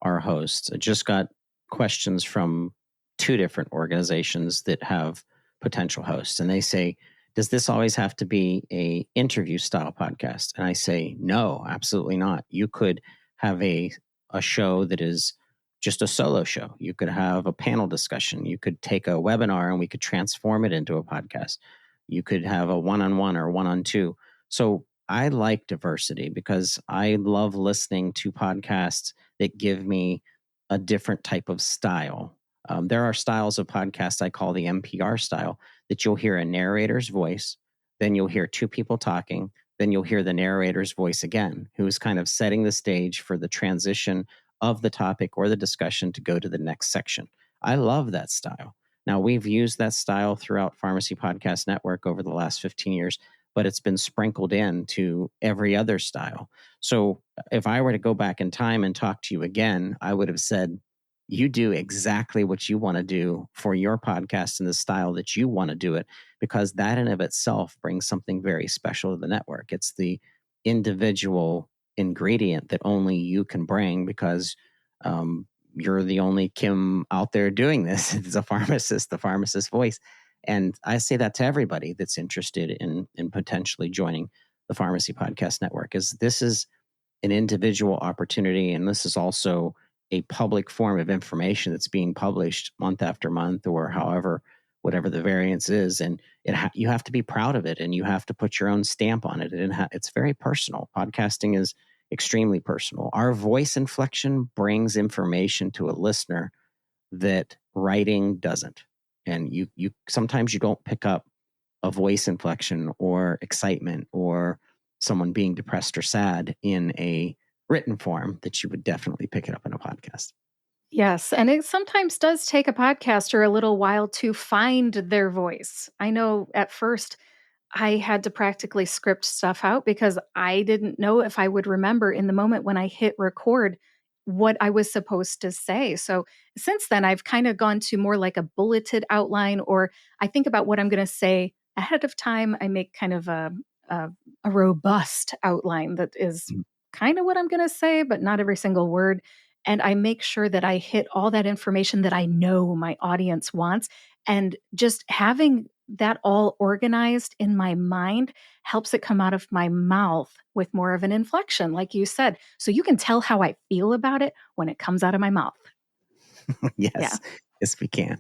our hosts, I just got questions from 2 different organizations that have potential hosts, and they say, does this always have to be a interview style podcast? And I say, no, absolutely not. You could have a show that is just a solo show. You could have a panel discussion. You could take a webinar and we could transform it into a podcast. You could have a one-on-one or one-on-two. So I like diversity because I love listening to podcasts that give me a different type of style. There are styles of podcasts I call the NPR style, that you'll hear a narrator's voice, then you'll hear 2 people talking, then you'll hear the narrator's voice again, who is kind of setting the stage for the transition of the topic or the discussion to go to the next section. I love that style. Now, we've used that style throughout Pharmacy Podcast Network over the last 15 years, but it's been sprinkled into every other style. So if I were to go back in time and talk to you again, I would have said, you do exactly what you want to do for your podcast in the style that you want to do it, because that in of itself brings something very special to the network. It's the individual ingredient that only you can bring, because you're the only Kim out there doing this. It's a pharmacist, the pharmacist voice. And I say that to everybody that's interested in potentially joining the Pharmacy Podcast Network, is this is an individual opportunity. And this is also a public form of information that's being published month after month, or however, whatever the variance is. And you have to be proud of it, and you have to put your own stamp on it. And it's very personal. Podcasting is extremely personal. Our voice inflection brings information to a listener that writing doesn't. And you sometimes you don't pick up a voice inflection or excitement or someone being depressed or sad in a written form that you would definitely pick it up in a podcast. Yes, and it sometimes does take a podcaster a little while to find their voice. I know at first I had to practically script stuff out because I didn't know if I would remember in the moment when I hit record what I was supposed to say. So since then, I've kind of gone to more like a bulleted outline, or I think about what I'm going to say ahead of time. I make kind of a, a robust outline that is Mhm. kind of what I'm going to say, but not every single word. And I make sure that I hit all that information that I know my audience wants. And just having that all organized in my mind helps it come out of my mouth with more of an inflection, like you said. So you can tell how I feel about it when it comes out of my mouth. Yeah. Yes, yes, we can.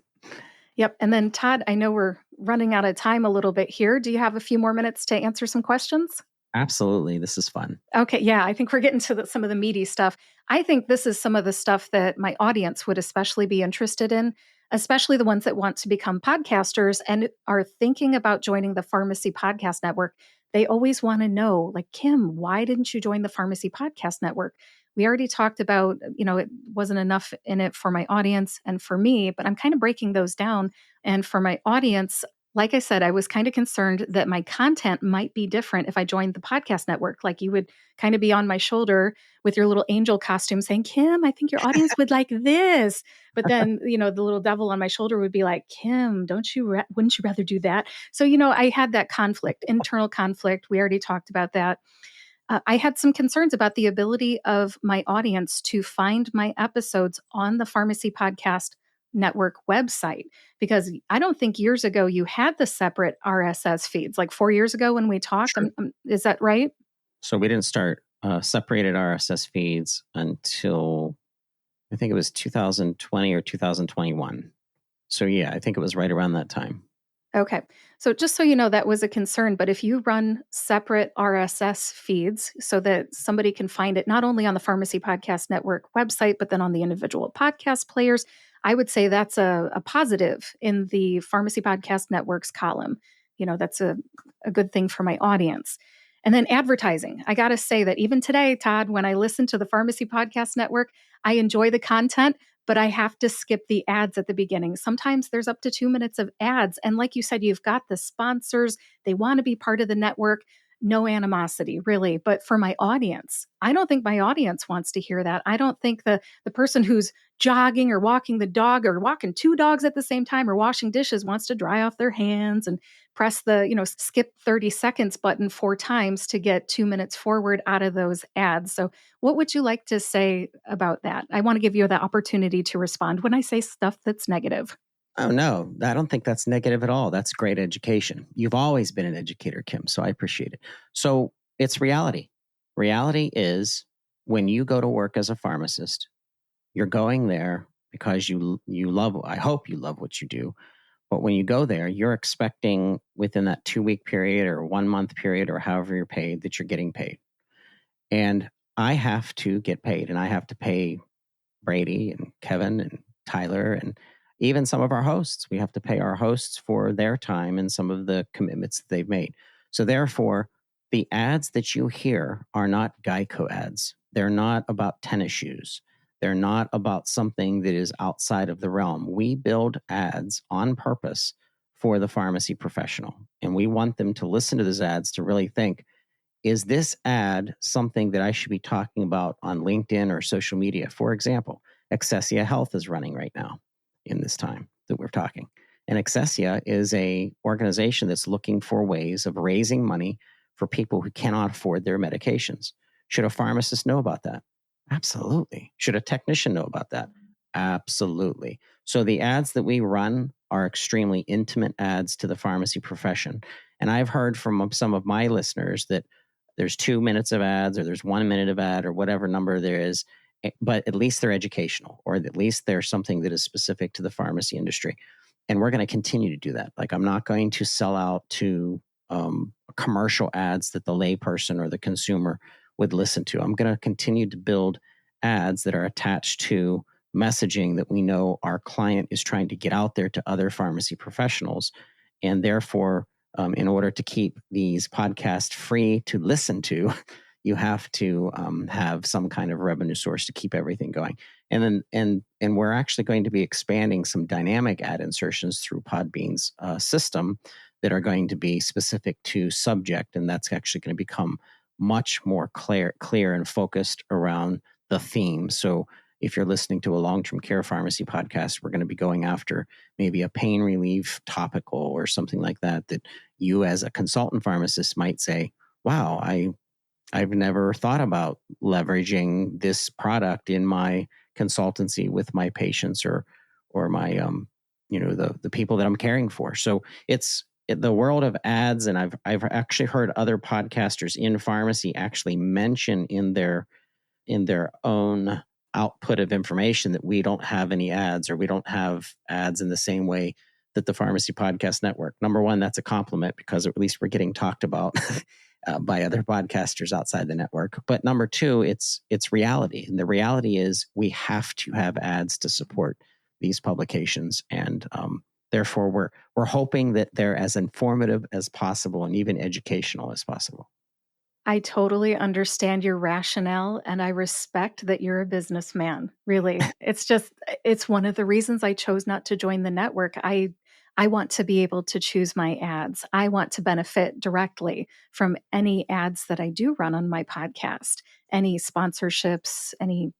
Yep. And then, Todd, I know we're running out of time a little bit here. Do you have a few more minutes to answer some questions? Absolutely. This is fun. Okay, yeah, I think we're getting to some of the meaty stuff. I think this is some of the stuff that my audience would especially be interested in, especially the ones that want to become podcasters and are thinking about joining the Pharmacy Podcast Network. They always want to know, like, Kim, why didn't you join the Pharmacy Podcast Network? We already talked about, it wasn't enough in it for my audience and for me, but I'm kind of breaking those down. And for my audience, like I said, I was kind of concerned that my content might be different if I joined the podcast network. Like you would kind of be on my shoulder with your little angel costume saying, Kim, I think your audience would like this. But then, the little devil on my shoulder would be like, Kim, wouldn't you rather do that? So, I had that conflict, internal conflict. We already talked about that. I had some concerns about the ability of my audience to find my episodes on the Pharmacy Podcast Network website, because I don't think years ago you had the separate RSS feeds, like 4 years ago when we talked. True. Is that right? So we didn't start separated RSS feeds until I think it was 2020 or 2021. So yeah, I think it was right around that time. Okay. So just so you know, that was a concern. But if you run separate RSS feeds so that somebody can find it not only on the Pharmacy Podcast Network website, but then on the individual podcast players, I would say that's a positive in the Pharmacy Podcast Network's column. That's a good thing for my audience. And then advertising. I got to say that even today, Todd, when I listen to the Pharmacy Podcast Network, I enjoy the content, but I have to skip the ads at the beginning. Sometimes there's up to 2 minutes of ads. And like you said, you've got the sponsors, they want to be part of the network. No animosity, really. But for my audience, I don't think my audience wants to hear that. I don't think the person who's jogging or walking the dog or walking two dogs at the same time or washing dishes wants to dry off their hands and press the, skip 30 seconds button 4 times to get 2 minutes forward out of those ads. So what would you like to say about that? I want to give you the opportunity to respond when I say stuff that's negative. Oh, no, I don't think that's negative at all. That's great education. You've always been an educator, Kim, so I appreciate it. So it's reality. Reality is when you go to work as a pharmacist, you're going there because you love, I hope you love what you do. But when you go there, you're expecting within that 2-week period or 1-month period or however you're paid that you're getting paid. And I have to get paid, and I have to pay Brady and Kevin and Tyler and even some of our hosts. We have to pay our hosts for their time and some of the commitments that they've made. So therefore, the ads that you hear are not Geico ads. They're not about tennis shoes. They're not about something that is outside of the realm. We build ads on purpose for the pharmacy professional. And we want them to listen to those ads to really think, is this ad something that I should be talking about on LinkedIn or social media? For example, Accessia Health is running right now in this time that we're talking. And Accessia is a organization that's looking for ways of raising money for people who cannot afford their medications. Should a pharmacist know about that? Absolutely. Should a technician know about that? Absolutely. So the ads that we run are extremely intimate ads to the pharmacy profession. And I've heard from some of my listeners that there's 2 minutes of ads or there's 1 minute of ad or whatever number there is, but at least they're educational, or at least they're something that is specific to the pharmacy industry. And we're going to continue to do that. Like, I'm not going to sell out to commercial ads that the layperson or the consumer would listen to. I'm going to continue to build ads that are attached to messaging that we know our client is trying to get out there to other pharmacy professionals. And therefore, in order to keep these podcasts free to listen to, you have to have some kind of revenue source to keep everything going. And then we're actually going to be expanding some dynamic ad insertions through Podbean's system that are going to be specific to subject, and that's actually going to become much more clear and focused around the theme. So if you're listening to a long-term care pharmacy podcast, we're going to be going after maybe a pain relief topical or something like that, that you as a consultant pharmacist might say, wow, I've never thought about leveraging this product in my consultancy with my patients or my the people that I'm caring for. So it's the world of ads, and I've actually heard other podcasters in pharmacy actually mention in their own output of information that we don't have any ads, or we don't have ads in the same way that the Pharmacy Podcast Network. Number one, that's a compliment, because at least we're getting talked about by other podcasters outside the network. But number two, it's reality. And the reality is we have to have ads to support these publications. And therefore, we're hoping that they're as informative as possible and even educational as possible. I totally understand your rationale, and I respect that you're a businessman. Really. It's one of the reasons I chose not to join the network. I I want to be able to choose my ads. I want to benefit directly from any ads that I do run on my podcast, any sponsorships, any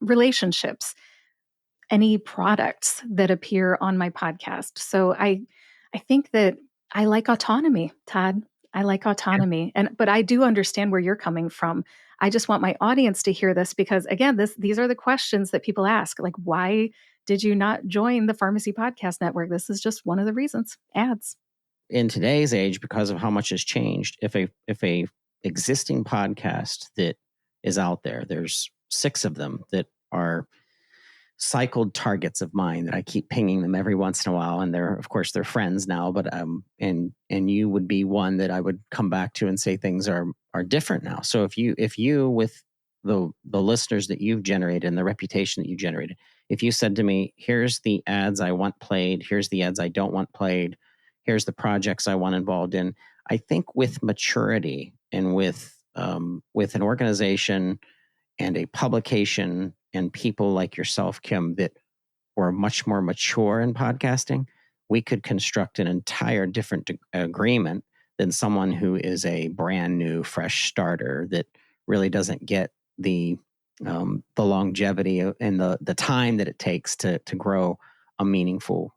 relationships, any products that appear on my podcast. So I think that I like autonomy, Todd. I like autonomy. But I do understand where you're coming from. I just want my audience to hear this because again, these are the questions that people ask. Like, why did you not join the Pharmacy Podcast Network? This is just one of the reasons. Ads. In today's age, because of how much has changed, if a existing podcast that is out there, there's 6 of them that are cycled targets of mine that I keep pinging them every once in a while, and they're, of course, they're friends now. But and you would be one that I would come back to and say things are different now. So if you with the listeners that you've generated and the reputation that you generated, if you said to me, "Here's the ads I want played. Here's the ads I don't want played. Here's the projects I want involved in," I think with maturity and with an organization and a publication and people like yourself, Kim, that were much more mature in podcasting, we could construct an entire different agreement than someone who is a brand new, fresh starter that really doesn't get the longevity and the time that it takes to grow a meaningful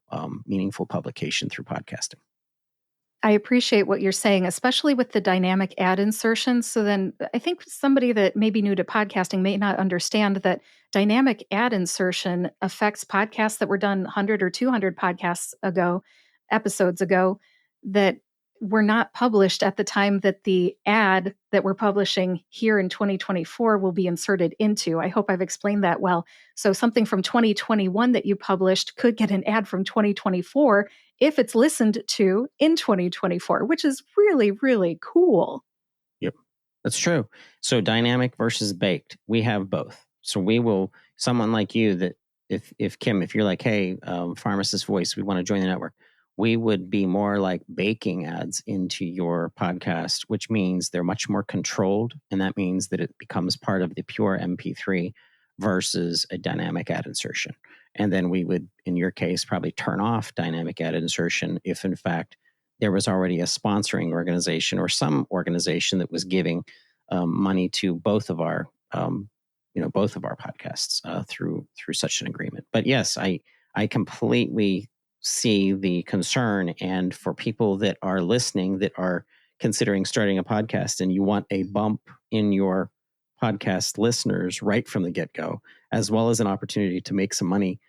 publication through podcasting. I appreciate what you're saying, especially with the dynamic ad insertion. So then I think somebody that may be new to podcasting may not understand that dynamic ad insertion affects podcasts that were done 100 or 200 episodes ago, that were not published at the time that the ad that we're publishing here in 2024 will be inserted into. I hope I've explained that well. So something from 2021 that you published could get an ad from 2024 if it's listened to in 2024, which is really, really cool. Yep, that's true. So dynamic versus baked, we have both. So we will, someone like you that if Kim, if you're like, hey, Pharmacist Voice, we want to join the network, we would be more like baking ads into your podcast, which means they're much more controlled. And that means that it becomes part of the pure MP3 versus a dynamic ad insertion. And then we would, in your case, probably turn off dynamic ad insertion if, in fact, there was already a sponsoring organization or some organization that was giving money to both of our podcasts through such an agreement. But yes, I completely see the concern. And for people that are listening that are considering starting a podcast and you want a bump in your podcast listeners right from the get-go, as well as an opportunity to make some money,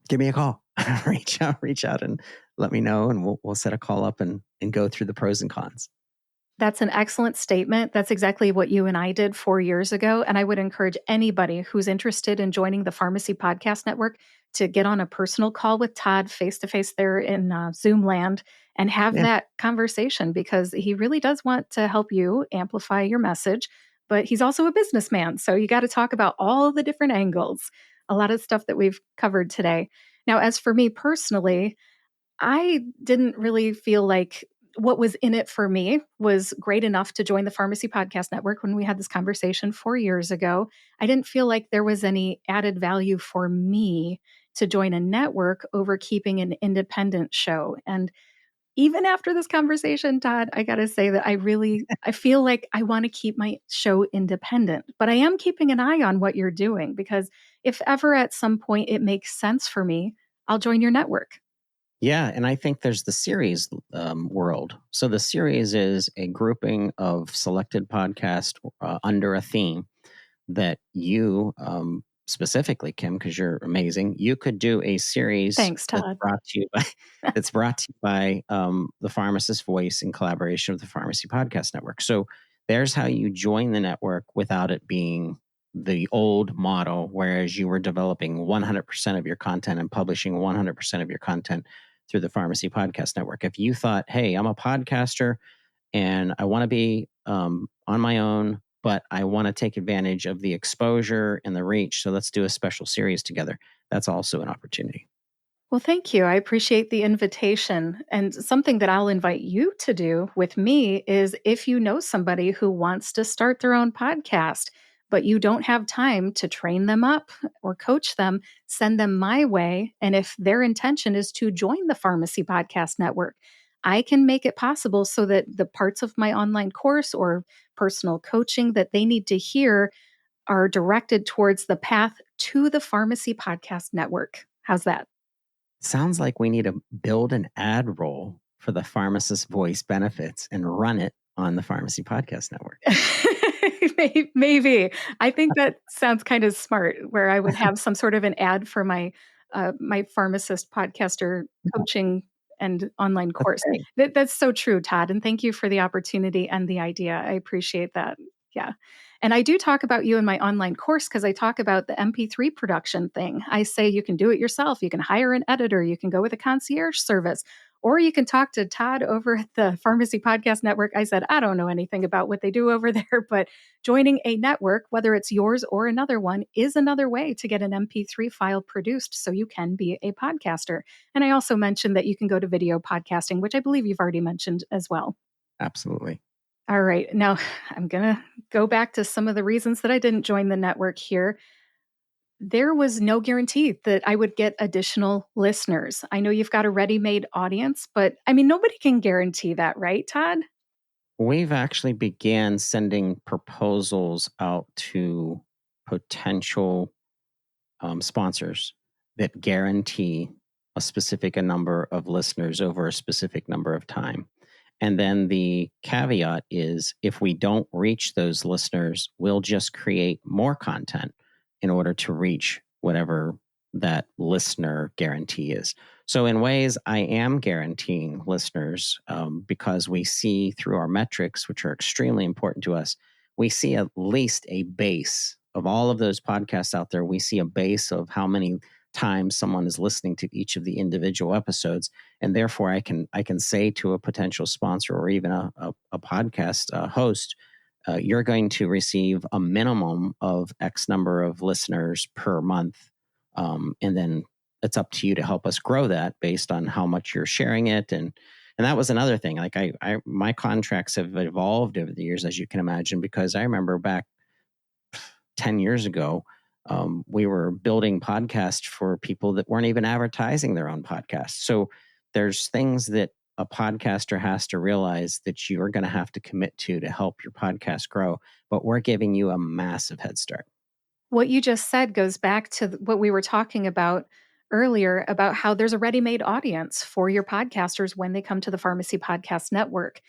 give me a call. reach out and let me know, and we'll set a call up and go through the pros and cons. That's an excellent statement. That's exactly what you and I did 4 years ago. And I would encourage anybody who's interested in joining the Pharmacy Podcast Network to get on a personal call with Todd face to face there in Zoom land and have that conversation, because he really does want to help you amplify your message. But he's also a businessman. So you got to talk about all the different angles, a lot of stuff that we've covered today. Now, as for me personally, I didn't really feel like what was in it for me was great enough to join the Pharmacy Podcast Network when we had this conversation 4 years ago. I didn't feel like there was any added value for me to join a network over keeping an independent show. And even after this conversation, Todd, I got to say that I feel like I want to keep my show independent, but I am keeping an eye on what you're doing, because if ever at some point it makes sense for me, I'll join your network. Yeah, and I think there's the series world. So the series is a grouping of selected podcasts under a theme that you specifically, Kim, because you're amazing, you could do a series. Thanks, Todd. That's brought to you by the Pharmacist Voice in collaboration with the Pharmacy Podcast Network. So there's how you join the network without it being the old model, whereas you were developing 100% of your content and publishing 100% of your content through the Pharmacy Podcast Network. If you thought, hey, I'm a podcaster and I want to be on my own, but I want to take advantage of the exposure and the reach, so let's do a special series together, that's also an opportunity. Well, thank you. I appreciate the invitation. And something that I'll invite you to do with me is, if you know somebody who wants to start their own podcast, but you don't have time to train them up or coach them, send them my way. And if their intention is to join the Pharmacy Podcast Network, I can make it possible so that the parts of my online course or personal coaching that they need to hear are directed towards the path to the Pharmacy Podcast Network. How's that? Sounds like we need to build an ad roll for the pharmacist voice benefits and run it on the Pharmacy Podcast Network. Maybe. I think that sounds kind of smart, where I would have some sort of an ad for my my pharmacist podcaster coaching and online That's course. great. That's so true, Todd, and thank you for the opportunity and the idea. I appreciate that. Yeah. And I do talk about you in my online course because I talk about the MP3 production thing. I say you can do it yourself. You can hire an editor. You can go with a concierge service. Or you can talk to Todd over at the Pharmacy Podcast Network. I said, I don't know anything about what they do over there, but joining a network, whether it's yours or another one, is another way to get an MP3 file produced so you can be a podcaster. And I also mentioned that you can go to video podcasting, which I believe you've already mentioned as well. Absolutely. All right. Now I'm going to go back to some of the reasons that I didn't join the network here. There was no guarantee that I would get additional listeners. I know you've got a ready-made audience, but I mean, nobody can guarantee that, right, Todd? We've actually began sending proposals out to potential sponsors that guarantee a specific number of listeners over a specific number of time. And then the caveat is if we don't reach those listeners, we'll just create more content in order to reach whatever that listener guarantee is. So, in ways, I am guaranteeing listeners because we see through our metrics, which are extremely important to us, we see at least a base of all of those podcasts out there. We see a base of how many times someone is listening to each of the individual episodes, and therefore I can say to a potential sponsor or even a podcast host, you're going to receive a minimum of X number of listeners per month, and then it's up to you to help us grow that based on how much you're sharing it. And that was another thing. Like my contracts have evolved over the years, as you can imagine, because I remember back 10 years ago, we were building podcasts for people that weren't even advertising their own podcasts. So there's things that a podcaster has to realize that you are going to have to commit to help your podcast grow. But we're giving you a massive head start. What you just said goes back to what we were talking about earlier about how there's a ready-made audience for your podcasters when they come to the Pharmacy Podcast Network.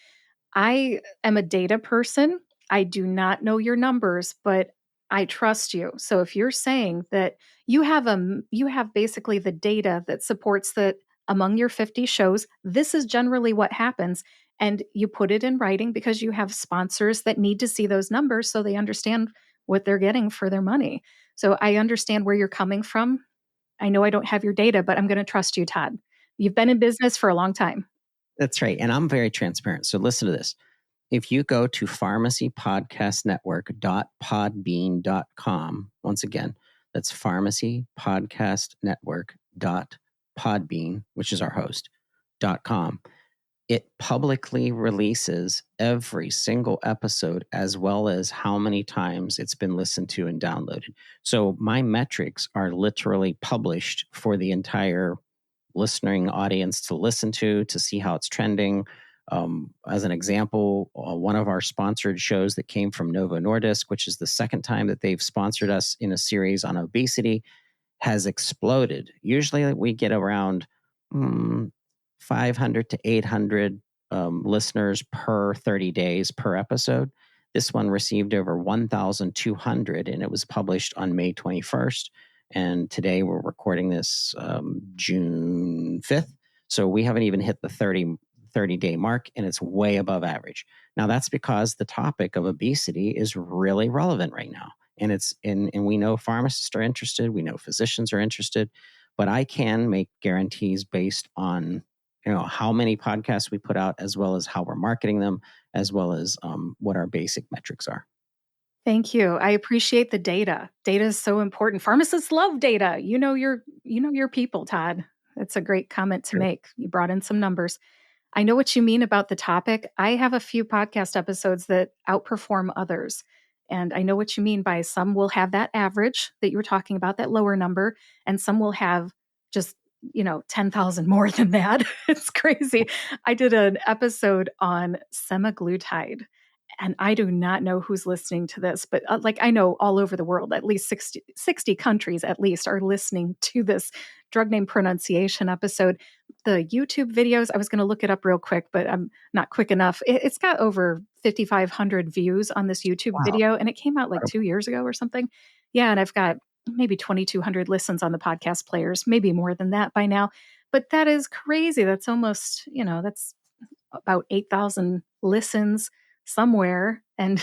I am a data person. I do not know your numbers, but I trust you. So if you're saying that you have basically the data that supports that among your 50 shows, this is generally what happens, and you put it in writing because you have sponsors that need to see those numbers so they understand what they're getting for their money. So I understand where you're coming from. I know I don't have your data, but I'm going to trust you, Todd. You've been in business for a long time. That's right. And I'm very transparent. So listen to this. If you go to pharmacypodcastnetwork.podbean.com, once again, that's pharmacypodcastnetwork.podbean, which is our host, .com. It publicly releases every single episode as well as how many times it's been listened to and downloaded. So my metrics are literally published for the entire listening audience to listen to see how it's trending. As an example, one of our sponsored shows that came from Novo Nordisk, which is the second time that they've sponsored us in a series on obesity, has exploded. Usually we get around 500 to 800 listeners per 30 days per episode. This one received over 1,200, and it was published on May 21st. And today we're recording this June 5th. So we haven't even hit the 30-day mark, and it's way above average. Now, that's because the topic of obesity is really relevant right now. And and we know pharmacists are interested. We know physicians are interested. But I can make guarantees based on how many podcasts we put out, as well as how we're marketing them, as well as what our basic metrics are. Thank you. I appreciate the data. Data is so important. Pharmacists love data. You know your people, Todd. That's a great comment to make. You brought in some numbers. I know what you mean about the topic. I have a few podcast episodes that outperform others. And I know what you mean by some will have that average that you were talking about, that lower number, and some will have just 10,000 more than that. It's crazy. I did an episode on semaglutide, and I do not know who's listening to this, but like I know all over the world, at least 60 countries at least are listening to this drug name pronunciation episode. The YouTube videos, I was going to look it up real quick, but I'm not quick enough. It's got over 5,500 views on this YouTube Wow. video, and it came out like Incredible. 2 years ago or something. Yeah, and I've got maybe 2,200 listens on the podcast players, maybe more than that by now. But that is crazy. That's almost, that's about 8,000 listens somewhere. And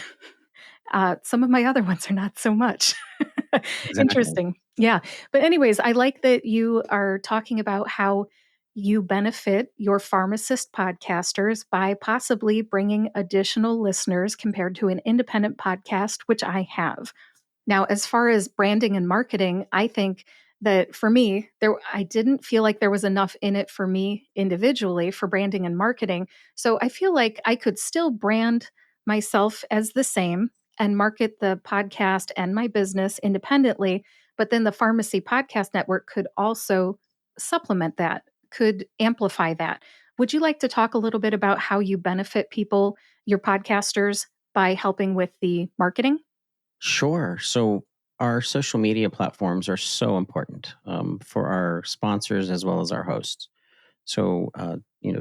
some of my other ones are not so much. Exactly. Interesting. Yeah. But, anyways, I like that you are talking about how you benefit your pharmacist podcasters by possibly bringing additional listeners compared to an independent podcast, which I have. Now, as far as branding and marketing, I think that for me, I didn't feel like there was enough in it for me individually for branding and marketing. So I feel like I could still brand myself as the same and market the podcast and my business independently, but then the Pharmacy Podcast Network could also supplement that, could amplify that. Would you like to talk a little bit about how you benefit people, your podcasters, by helping with the marketing? Sure. So our social media platforms are so important for our sponsors as well as our hosts. So,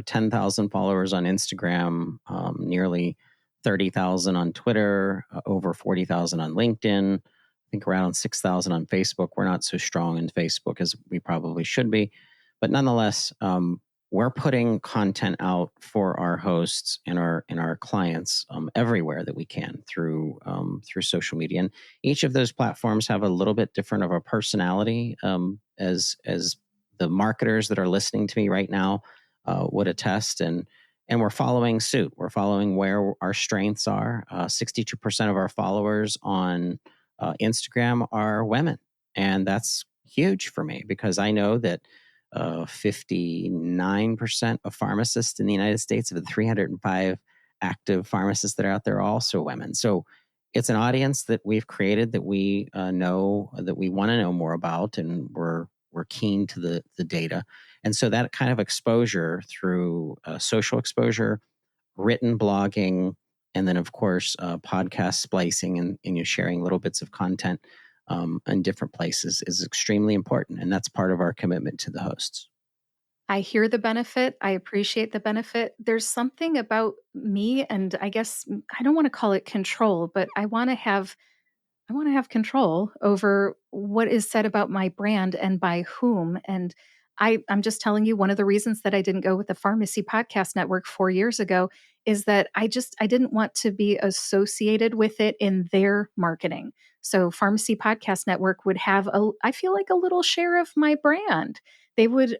10,000 followers on Instagram, nearly 30,000 on Twitter, over 40,000 on LinkedIn, I think around 6,000 on Facebook. We're not so strong in Facebook as we probably should be. But nonetheless, we're putting content out for our hosts and our clients everywhere that we can through social media. And each of those platforms have a little bit different of a personality, as the marketers that are listening to me right now would attest. And we're following suit. We're following where our strengths are. 62% of our followers on Instagram are women, and that's huge for me because I know that 59% of pharmacists in the United States, of the 305 active pharmacists that are out there, are also women. So it's an audience that we've created that we know that we want to know more about, and we're keen to the data. And so that kind of exposure through social exposure, written blogging, and then of course podcast splicing and you sharing little bits of content in different places is extremely important, and that's part of our commitment to the hosts. I hear the benefit. I appreciate the benefit. There's something about me, and I guess I don't want to call it control, but I want to have control over what is said about my brand and by whom. And I'm just telling you, one of the reasons that I didn't go with the Pharmacy Podcast Network 4 years ago is that I didn't want to be associated with it in their marketing. So Pharmacy Podcast Network would have I feel like a little share of my brand. They would,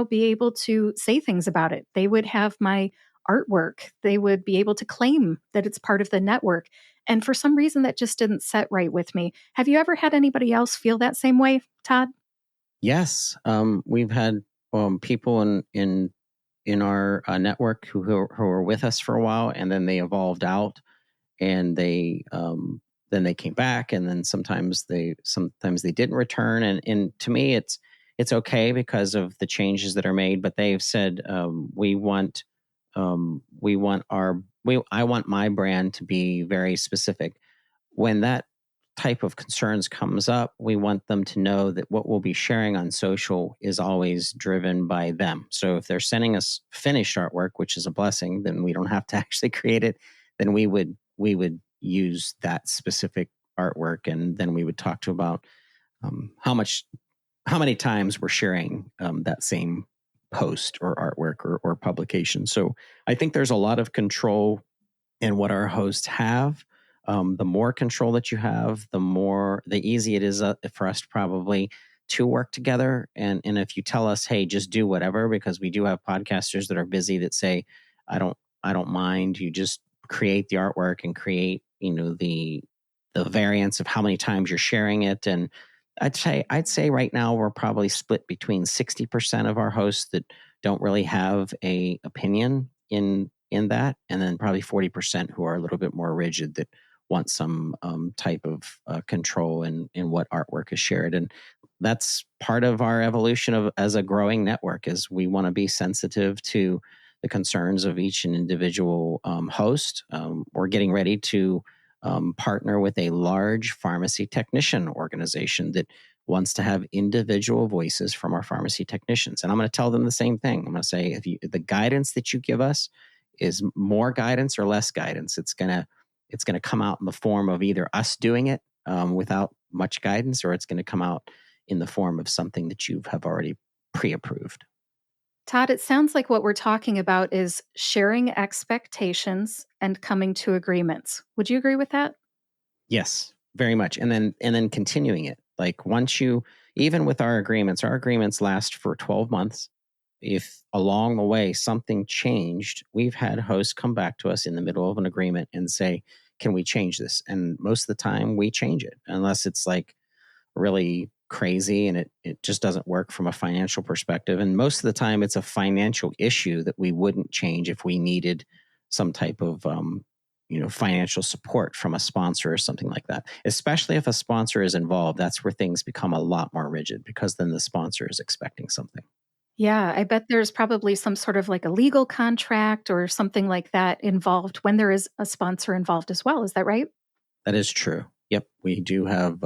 be able to say things about it. They would have my artwork. They would be able to claim that it's part of the network. And for some reason, that just didn't set right with me. Have you ever had anybody else feel that same way, Todd? Yes, we've had people in our network who are with us for a while, and then they evolved out, and then they came back, and then sometimes they didn't return, and to me it's okay because of the changes that are made. But they've said I want my brand to be very specific. When that type of concerns comes up, we want them to know that what we'll be sharing on social is always driven by them. So if they're sending us finished artwork, which is a blessing, then we don't have to actually create it. Then we would use that specific artwork, and then we would talk to about how many times we're sharing that same post or artwork or publication. So I think there's a lot of control in what our hosts have. The more control that you have, the easy it is for us to probably to work together. And if you tell us, hey, just do whatever, because we do have podcasters that are busy that say, I don't mind. You just create the artwork and create, the variance of how many times you're sharing it. And I'd say right now we're probably split between 60% of our hosts that don't really have a opinion in that, and then probably 40% who are a little bit more rigid that want some type of control in what artwork is shared. And that's part of our evolution of as a growing network, is we want to be sensitive to the concerns of each individual host. We're getting ready to partner with a large pharmacy technician organization that wants to have individual voices from our pharmacy technicians. And I'm going to tell them the same thing. I'm going to say, if the guidance that you give us is more guidance or less guidance, it's going to come out in the form of either us doing it without much guidance, or it's going to come out in the form of something that you have already pre-approved. Todd, it sounds like what we're talking about is sharing expectations and coming to agreements. Would you agree with that? Yes, very much. And then continuing it. Like once you, even with our agreements last for 12 months. If along the way something changed, we've had hosts come back to us in the middle of an agreement and say, can we change this? And most of the time we change it, unless it's like really crazy and it just doesn't work from a financial perspective. And most of the time it's a financial issue that we wouldn't change if we needed some type of financial support from a sponsor or something like that. Especially if a sponsor is involved, that's where things become a lot more rigid, because then the sponsor is expecting something. Yeah, I bet there's probably some sort of like a legal contract or something like that involved when there is a sponsor involved as well. Is that right? That is true. Yep. We do have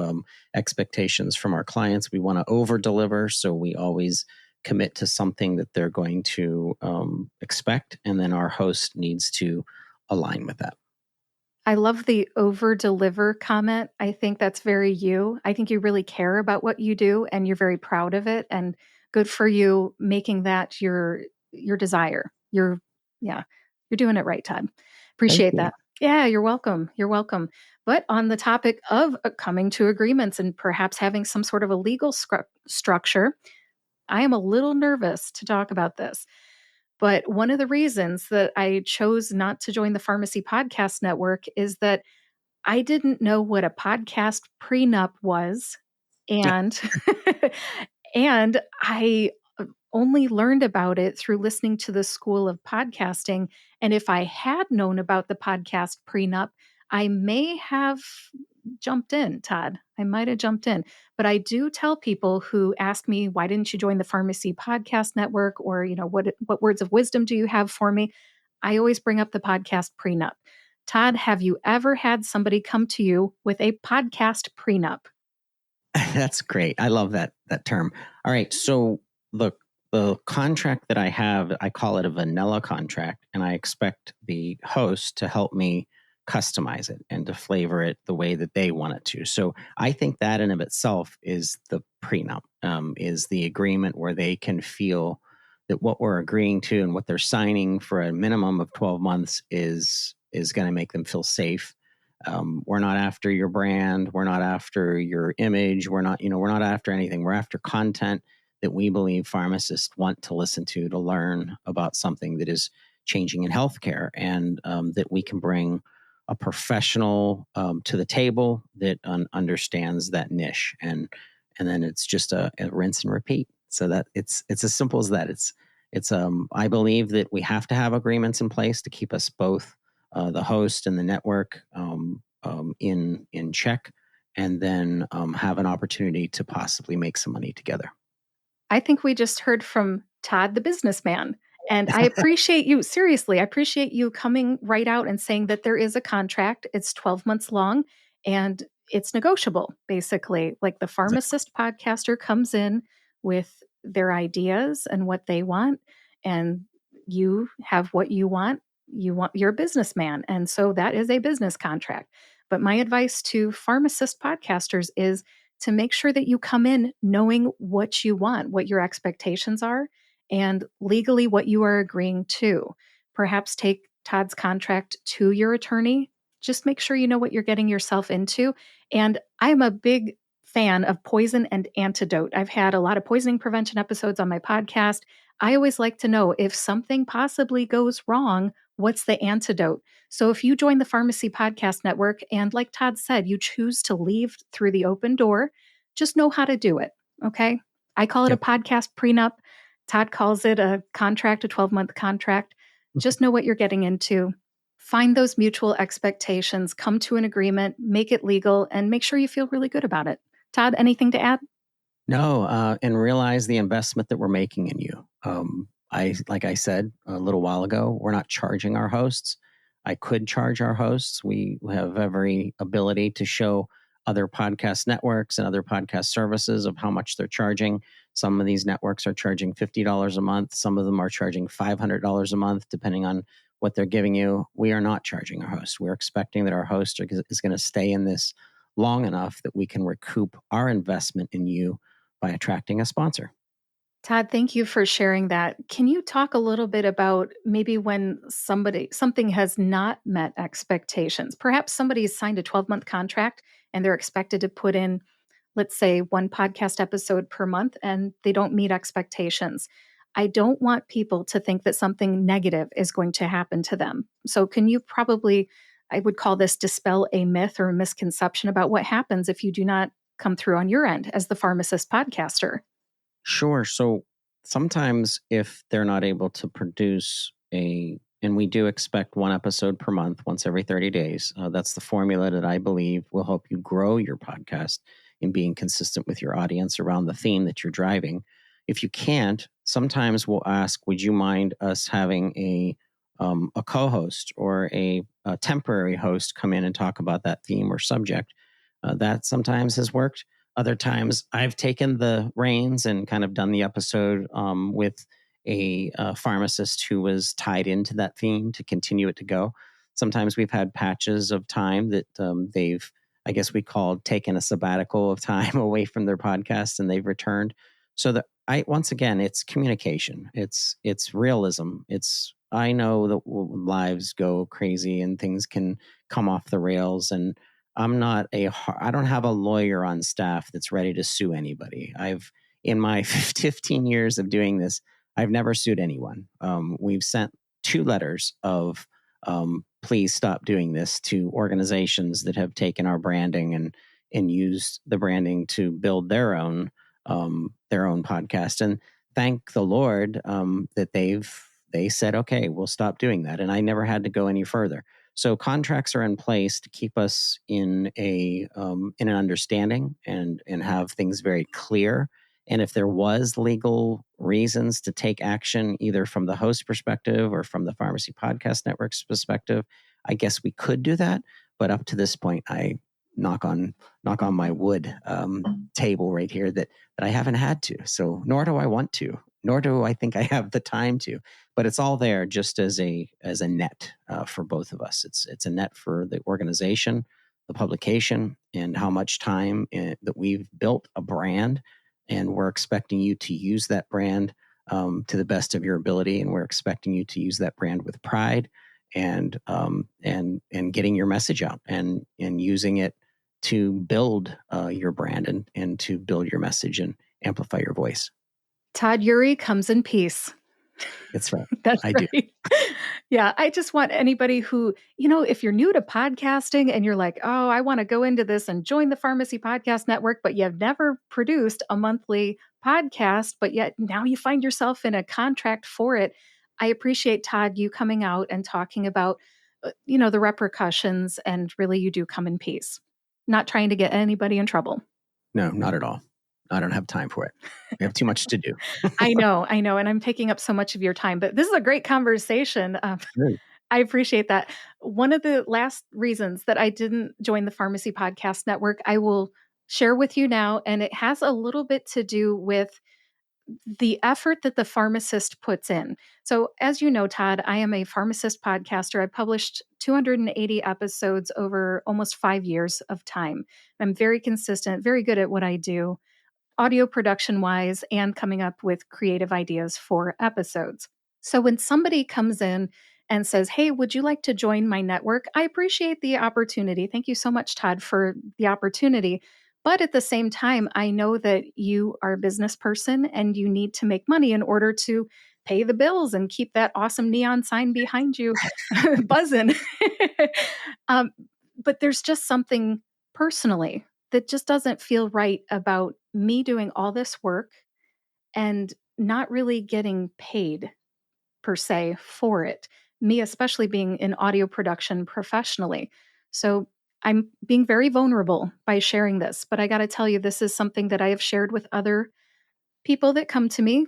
expectations from our clients. We want to over deliver. So we always commit to something that they're going to expect. And then our host needs to align with that. I love the over deliver comment. I think that's very you. I think you really care about what you do and you're very proud of it, and good for you making that your desire. Yeah, you're doing it right, Todd. Thank Appreciate you. that. Yeah, you're welcome. You're welcome. But on the topic of coming to agreements and perhaps having some sort of a legal structure, I am a little nervous to talk about this. But one of the reasons that I chose not to join the Pharmacy Podcast Network is that I didn't know what a podcast prenup was, and and I only learned about it through listening to the School of Podcasting, and if I had known about the podcast prenup, I may have jumped in, Todd. I might have jumped in. But I do tell people who ask me, why didn't you join the Pharmacy Podcast Network? Or, what words of wisdom do you have for me? I always bring up the podcast prenup. Todd, have you ever had somebody come to you with a podcast prenup? That's great. I love that term. All right. So the contract that I have, I call it a vanilla contract, and I expect the host to help me customize it and to flavor it the way that they want it to. So I think that in of itself is the prenup, is the agreement where they can feel that what we're agreeing to and what they're signing for a minimum of 12 months is going to make them feel safe. We're not after your brand. We're not after your image. We're not after anything. We're after content that we believe pharmacists want to listen to learn about something that is changing in healthcare, and that we can bring a professional to the table that understands that niche, and then it's just a rinse and repeat. So that it's as simple as that. It's I believe that we have to have agreements in place to keep us both, the host and the network, in check, and then have an opportunity to possibly make some money together. I think we just heard from Todd, the businessman. And I appreciate you, seriously, I appreciate you coming right out and saying that there is a contract. It's 12 months long and it's negotiable, basically. Like the pharmacist podcaster comes in with their ideas and what they want, and you have what you want. You're a businessman. And so that is a business contract. But my advice to pharmacist podcasters is to make sure that you come in knowing what you want, what your expectations are, and legally what you are agreeing to. Perhaps take Todd's contract to your attorney. Just make sure you know what you're getting yourself into. And I'm a big fan of poison and antidote. I've had a lot of poisoning prevention episodes on my podcast. I always like to know if something possibly goes wrong, what's the antidote? So if you join the Pharmacy Podcast Network and, like Todd said, you choose to leave through the open door, just know how to do it. Okay. I call it a podcast prenup. Todd calls it a contract, a 12-month contract. Just know what you're getting into. Find those mutual expectations, come to an agreement, make it legal, and make sure you feel really good about it. Todd, anything to add? No, and realize the investment that we're making in you. Like I said a little while ago, we're not charging our hosts. I could charge our hosts. We have every ability to show other podcast networks and other podcast services of how much they're charging. Some of these networks are charging $50 a month. Some of them are charging $500 a month, depending on what they're giving you. We are not charging our hosts. We're expecting that our host is going to stay in this long enough that we can recoup our investment in you by attracting a sponsor. Todd, thank you for sharing that. Can you talk a little bit about maybe when something has not met expectations? Perhaps somebody's signed a 12-month contract and they're expected to put in, let's say, one podcast episode per month and they don't meet expectations. I don't want people to think that something negative is going to happen to them. So can you probably, I would call this dispel a myth or a misconception about what happens if you do not come through on your end as the pharmacist podcaster? Sure. So sometimes if they're not able to produce and we do expect one episode per month, once every 30 days, that's the formula that I believe will help you grow your podcast in being consistent with your audience around the theme that you're driving. If you can't, sometimes we'll ask, would you mind us having a co-host or a temporary host come in and talk about that theme or subject? That sometimes has worked. Other times, I've taken the reins and kind of done the episode with a pharmacist who was tied into that theme to continue it to go. Sometimes we've had patches of time that they've, I guess we called taken a sabbatical of time away from their podcast and they've returned. So that once again, it's communication. It's realism. I know that lives go crazy and things can come off the rails, and I don't have a lawyer on staff that's ready to sue anybody. In my 15 years of doing this, I've never sued anyone. We've sent 2 letters of please stop doing this to organizations that have taken our branding and used the branding to build their own podcast. And thank the Lord that they said, okay, we'll stop doing that. And I never had to go any further. So contracts are in place to keep us in an understanding and have things very clear. And if there was legal reasons to take action, either from the host perspective or from the Pharmacy Podcast Network's perspective, I guess we could do that. But up to this point, I knock on my wood table right here that I haven't had to. So nor do I want to, nor do I think I have the time to. But it's all there just as a net for both of us. It's a net for the organization, the publication, and how much time that we've built a brand, and we're expecting you to use that brand to the best of your ability, and we're expecting you to use that brand with pride and getting your message out and using it to build your brand and to build your message and amplify your voice. Todd Eury comes in peace. That's right. That's I right. do. Yeah, I just want anybody who, if you're new to podcasting and you're like, oh, I want to go into this and join the Pharmacy Podcast Network, but you've never produced a monthly podcast, but yet now you find yourself in a contract for it. I appreciate, Todd, you coming out and talking about, the repercussions, and really you do come in peace. Not trying to get anybody in trouble. No, not at all. I don't have time for it. We have too much to do. I know. And I'm taking up so much of your time, but this is a great conversation. Great. I appreciate that. One of the last reasons that I didn't join the Pharmacy Podcast Network, I will share with you now, and it has a little bit to do with the effort that the pharmacist puts in. So, as you know, Todd, I am a pharmacist podcaster. I published 280 episodes over almost 5 years of time. I'm very consistent, very good at what I do, audio production wise, and coming up with creative ideas for episodes. So when somebody comes in and says, hey, would you like to join my network? I appreciate the opportunity. Thank you so much, Todd, for the opportunity. But at the same time, I know that you are a business person and you need to make money in order to pay the bills and keep that awesome neon sign behind you buzzing. um, but there's just something personally that just doesn't feel right about me doing all this work and not really getting paid per se for it. me especially being in audio production professionally. So I'm being very vulnerable by sharing this, but I got to tell you, this is something that I have shared with other people that come to me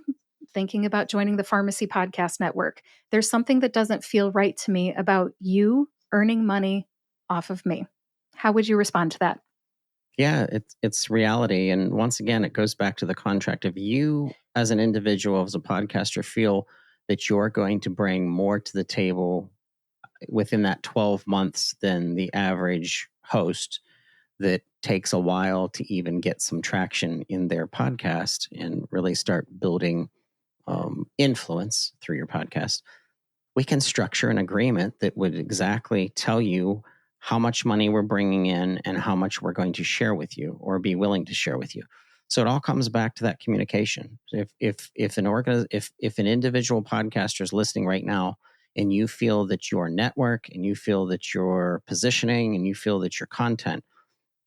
thinking about joining the Pharmacy Podcast Network. There's something that doesn't feel right to me about you earning money off of me. How would you respond to that? Yeah, it's reality. And once again, it goes back to the contract. If you, as an individual, as a podcaster, feel that you're going to bring more to the table within that 12 months than the average host that takes a while to even get some traction in their podcast and really start building influence through your podcast, we can structure an agreement that would exactly tell you how much money we're bringing in and how much we're going to share with you or be willing to share with you. So it all comes back to that communication. If an individual podcaster is listening right now and you feel that your network and you feel that your positioning and you feel that your content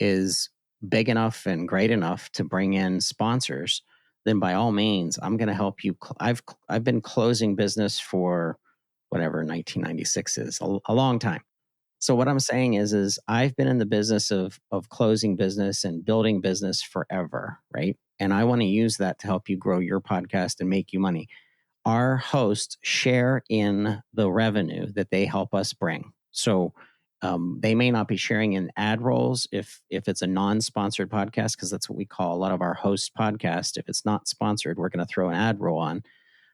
is big enough and great enough to bring in sponsors, then by all means, I'm going to help you. I've been closing business for whatever 1996 is, a long time. So what I'm saying is I've been in the business of closing business and building business forever, right? And I want to use that to help you grow your podcast and make you money. Our hosts share in the revenue that they help us bring. So they may not be sharing in ad rolls if it's a non-sponsored podcast, because that's what we call a lot of our host podcasts. If it's not sponsored, we're going to throw an ad roll on,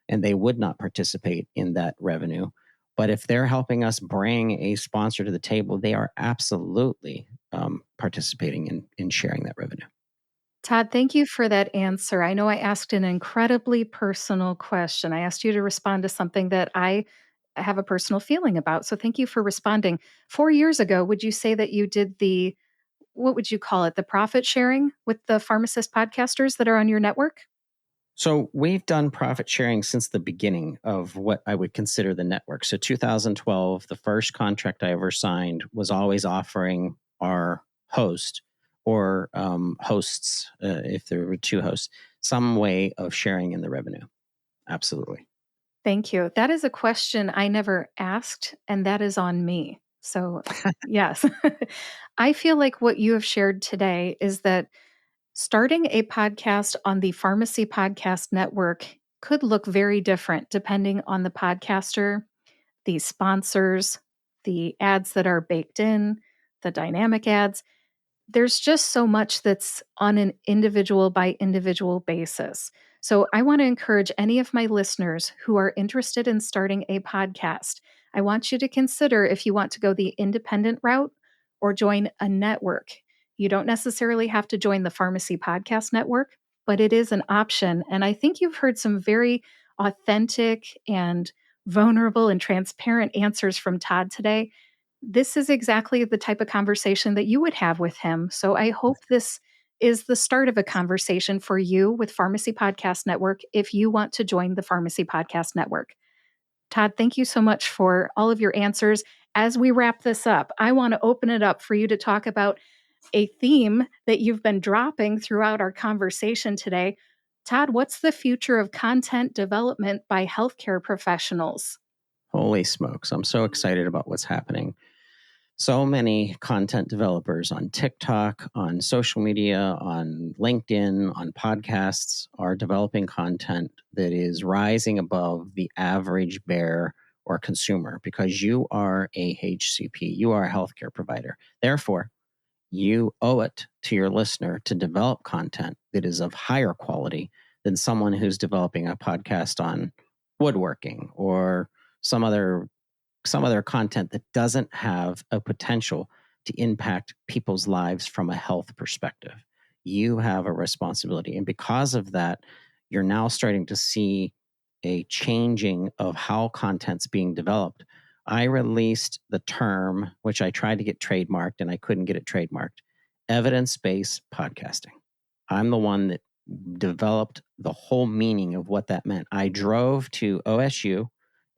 and they would not participate in that revenue. But if they're helping us bring a sponsor to the table, they are absolutely participating in sharing that revenue. Todd, thank you for that answer. I know I asked an incredibly personal question. I asked you to respond to something that I have a personal feeling about. So thank you for responding. 4 years ago, would you say that you did what would you call it, the profit sharing with the pharmacist podcasters that are on your network? So we've done profit sharing since the beginning of what I would consider the network. So 2012, the first contract I ever signed was always offering our host or hosts, if there were two hosts, some way of sharing in the revenue. Absolutely. Thank you. That is a question I never asked, and that is on me. So, yes, I feel like what you have shared today is that starting a podcast on the Pharmacy Podcast Network could look very different depending on the podcaster, the sponsors, the ads that are baked in, the dynamic ads. There's just so much that's on an individual by individual basis. So I want to encourage any of my listeners who are interested in starting a podcast. I want you to consider if you want to go the independent route or join a network. You don't necessarily have to join the Pharmacy Podcast Network, but it is an option. And I think you've heard some very authentic and vulnerable and transparent answers from Todd today. This is exactly the type of conversation that you would have with him. So I hope this is the start of a conversation for you with Pharmacy Podcast Network if you want to join the Pharmacy Podcast Network. Todd, thank you so much for all of your answers. As we wrap this up, I want to open it up for you to talk about a theme that you've been dropping throughout our conversation today. Todd, what's the future of content development by healthcare professionals? Holy smokes. I'm so excited about what's happening. So many content developers on TikTok, on social media, on LinkedIn, on podcasts are developing content that is rising above the average bear or consumer because you are a HCP, you are a healthcare provider. Therefore, you owe it to your listener to develop content that is of higher quality than someone who's developing a podcast on woodworking or some other content that doesn't have a potential to impact people's lives from a health perspective. You have a responsibility. And because of that, you're now starting to see a changing of how content's being developed. I released the term, which I tried to get trademarked and I couldn't get it trademarked, evidence-based podcasting. I'm the one that developed the whole meaning of what that meant. I drove to OSU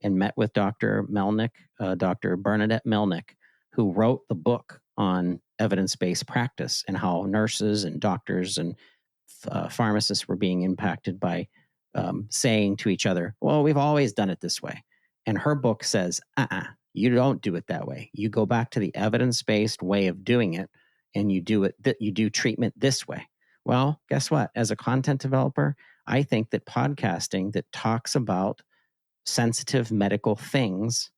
and met with Dr. Melnick, Dr. Bernadette Melnick, who wrote the book on evidence-based practice and how nurses and doctors and pharmacists were being impacted by saying to each other, well, we've always done it this way. And her book says, you don't do it that way. You go back to the evidence-based way of doing it, and you do treatment this way. Well, guess what? As a content developer, I think that podcasting that talks about sensitive medical things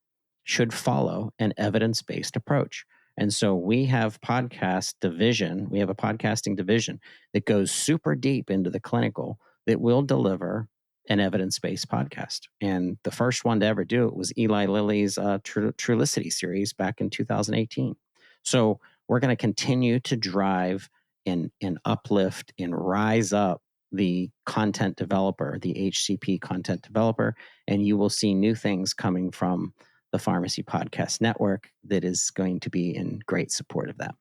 should follow an evidence-based approach. And so we have a podcasting division that goes super deep into the clinical that will deliver an evidence-based podcast. And the first one to ever do it was Eli Lilly's Trulicity series back in 2018. So we're going to continue to drive and uplift and rise up the content developer, the HCP content developer, and you will see new things coming from the Pharmacy Podcast Network that is going to be in great support of that.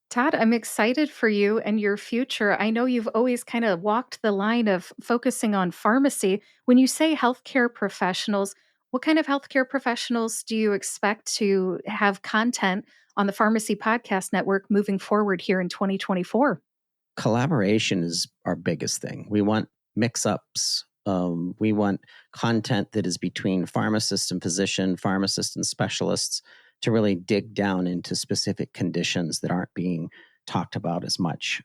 Todd, I'm excited for you and your future. I know you've always kind of walked the line of focusing on pharmacy. When you say healthcare professionals, what kind of healthcare professionals do you expect to have content on the Pharmacy Podcast Network moving forward here in 2024? Collaboration is our biggest thing. We want mix-ups. We want content that is between pharmacist and physician, pharmacist and specialists, to really dig down into specific conditions that aren't being talked about as much.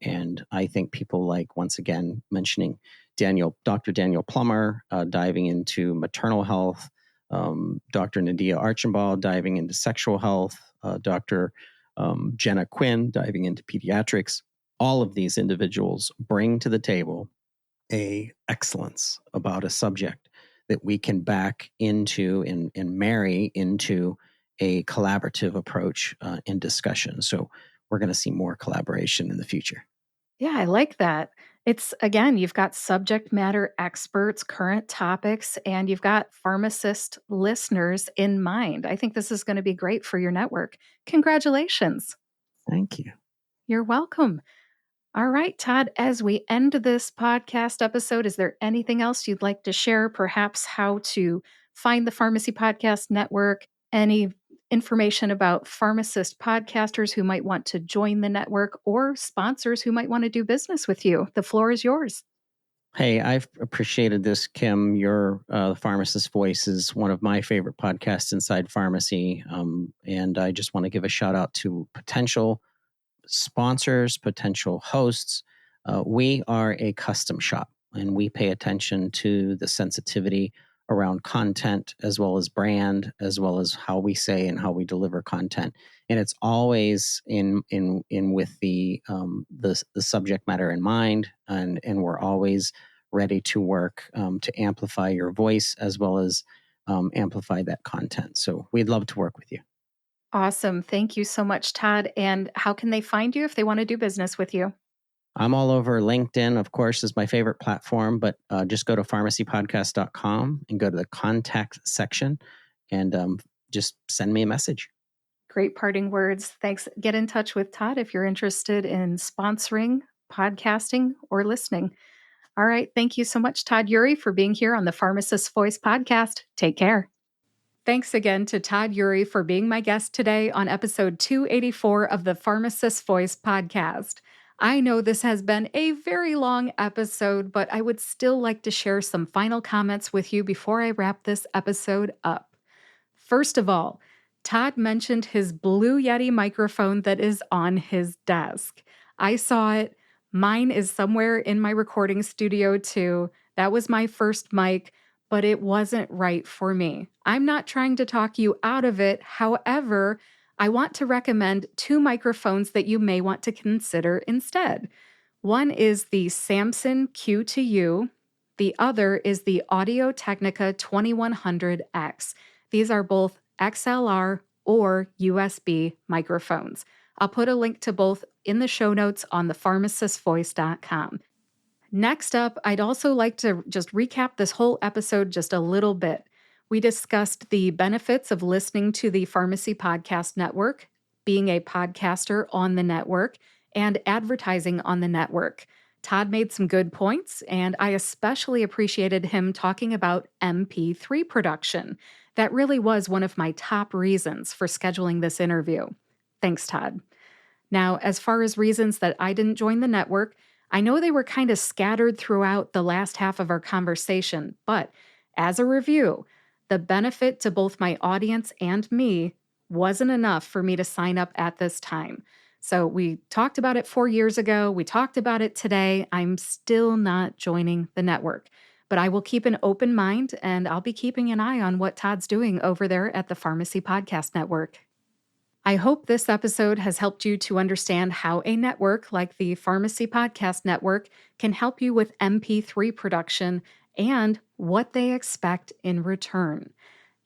And I think people like, once again, mentioning Dr. Daniel Plummer, diving into maternal health, Dr. Nadia Archambault diving into sexual health, Dr. Jenna Quinn diving into pediatrics. All of these individuals bring to the table a excellence about a subject that we can back into and marry into a collaborative approach in discussion. So we're going to see more collaboration in the future. Yeah, I like that. It's again, you've got subject matter experts, current topics, and you've got pharmacist listeners in mind. I think this is going to be great for your network. Congratulations. Thank you. You're welcome. All right, Todd, as we end this podcast episode, is there anything else you'd like to share? Perhaps how to find the Pharmacy Podcast Network, any information about pharmacist podcasters who might want to join the network, or sponsors who might want to do business with you? The floor is yours. Hey, I've appreciated this, Kim. Your Pharmacist Voice is one of my favorite podcasts inside pharmacy. And I just want to give a shout out to potential sponsors, potential hosts. We are a custom shop, and we pay attention to the sensitivity around content, as well as brand, as well as how we say and how we deliver content. And it's always in with the subject matter in mind, and we're always ready to work to amplify your voice as well as amplify that content. So we'd love to work with you. Awesome. Thank you so much, Todd. And how can they find you if they want to do business with you? I'm all over LinkedIn, of course, is my favorite platform, but just go to pharmacypodcast.com and go to the contact section and just send me a message. Great parting words. Thanks. Get in touch with Todd if you're interested in sponsoring, podcasting, or listening. All right. Thank you so much, Todd Eury, for being here on the Pharmacist Voice podcast. Take care. Thanks again to Todd Eury for being my guest today on episode 284 of the Pharmacist Voice podcast. I know this has been a very long episode, but I would still like to share some final comments with you before I wrap this episode up. First of all, Todd mentioned his Blue Yeti microphone that is on his desk. I saw it. Mine is somewhere in my recording studio too. That was my first mic, but it wasn't right for me. I'm not trying to talk you out of it. However, I want to recommend two microphones that you may want to consider instead. One is the Samson Q2U. The other is the Audio Technica 2100X. These are both XLR or USB microphones. I'll put a link to both in the show notes on thepharmacistvoice.com. Next up, I'd also like to just recap this whole episode just a little bit. We discussed the benefits of listening to the Pharmacy Podcast Network, being a podcaster on the network, and advertising on the network. Todd made some good points, and I especially appreciated him talking about MP3 production. That really was one of my top reasons for scheduling this interview. Thanks, Todd. Now, as far as reasons that I didn't join the network, I know they were kind of scattered throughout the last half of our conversation, but as a review, The benefit to both my audience and me wasn't enough for me to sign up at this time. So we talked about it 4 years ago. We talked about it today. I'm still not joining the network, but I will keep an open mind and I'll be keeping an eye on what Todd's doing over there at the Pharmacy Podcast Network. I hope this episode has helped you to understand how a network like the Pharmacy Podcast Network can help you with MP3 production and what they expect in return.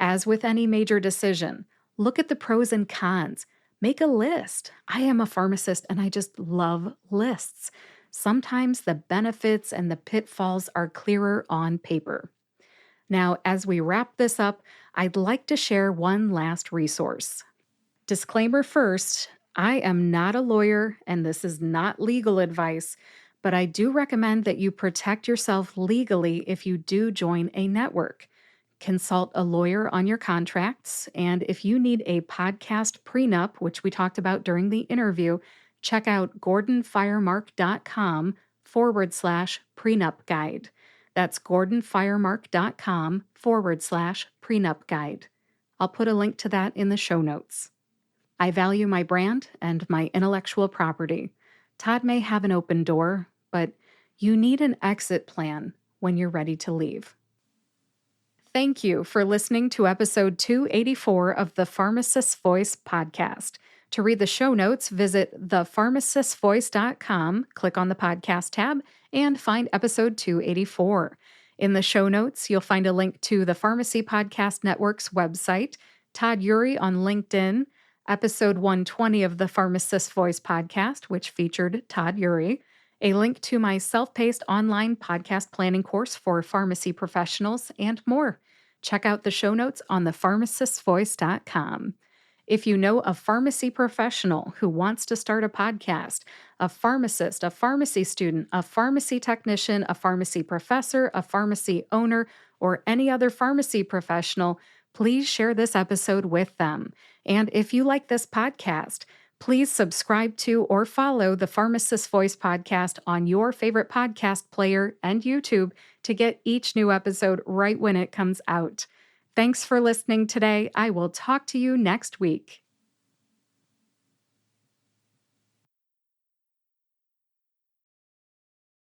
As with any major decision, look at the pros and cons. Make a list. I am a pharmacist and I just love lists. Sometimes the benefits and the pitfalls are clearer on paper. Now, as we wrap this up, I'd like to share one last resource. Disclaimer first, I am not a lawyer and this is not legal advice, but I do recommend that you protect yourself legally if you do join a network. Consult a lawyer on your contracts, and if you need a podcast prenup, which we talked about during the interview, check out gordonfiremark.com/prenup guide. That's gordonfiremark.com/prenup guide. I'll put a link to that in the show notes. I value my brand and my intellectual property. Todd may have an open door, but you need an exit plan when you're ready to leave. Thank you for listening to episode 284 of the Pharmacist's Voice podcast. To read the show notes, visit thepharmacistvoice.com, click on the podcast tab, and find episode 284. In the show notes, you'll find a link to the Pharmacy Podcast Network's website, Todd Eury on LinkedIn, episode 120 of the Pharmacist's Voice podcast, which featured Todd Eury, a link to my self-paced online podcast planning course for pharmacy professionals, and more. Check out the show notes on thepharmacistvoice.com. If you know a pharmacy professional who wants to start a podcast, a pharmacist, a pharmacy student, a pharmacy technician, a pharmacy professor, a pharmacy owner, or any other pharmacy professional, please share this episode with them. And if you like this podcast, please subscribe to or follow the Pharmacist's Voice podcast on your favorite podcast player and YouTube to get each new episode right when it comes out. Thanks for listening today. I will talk to you next week.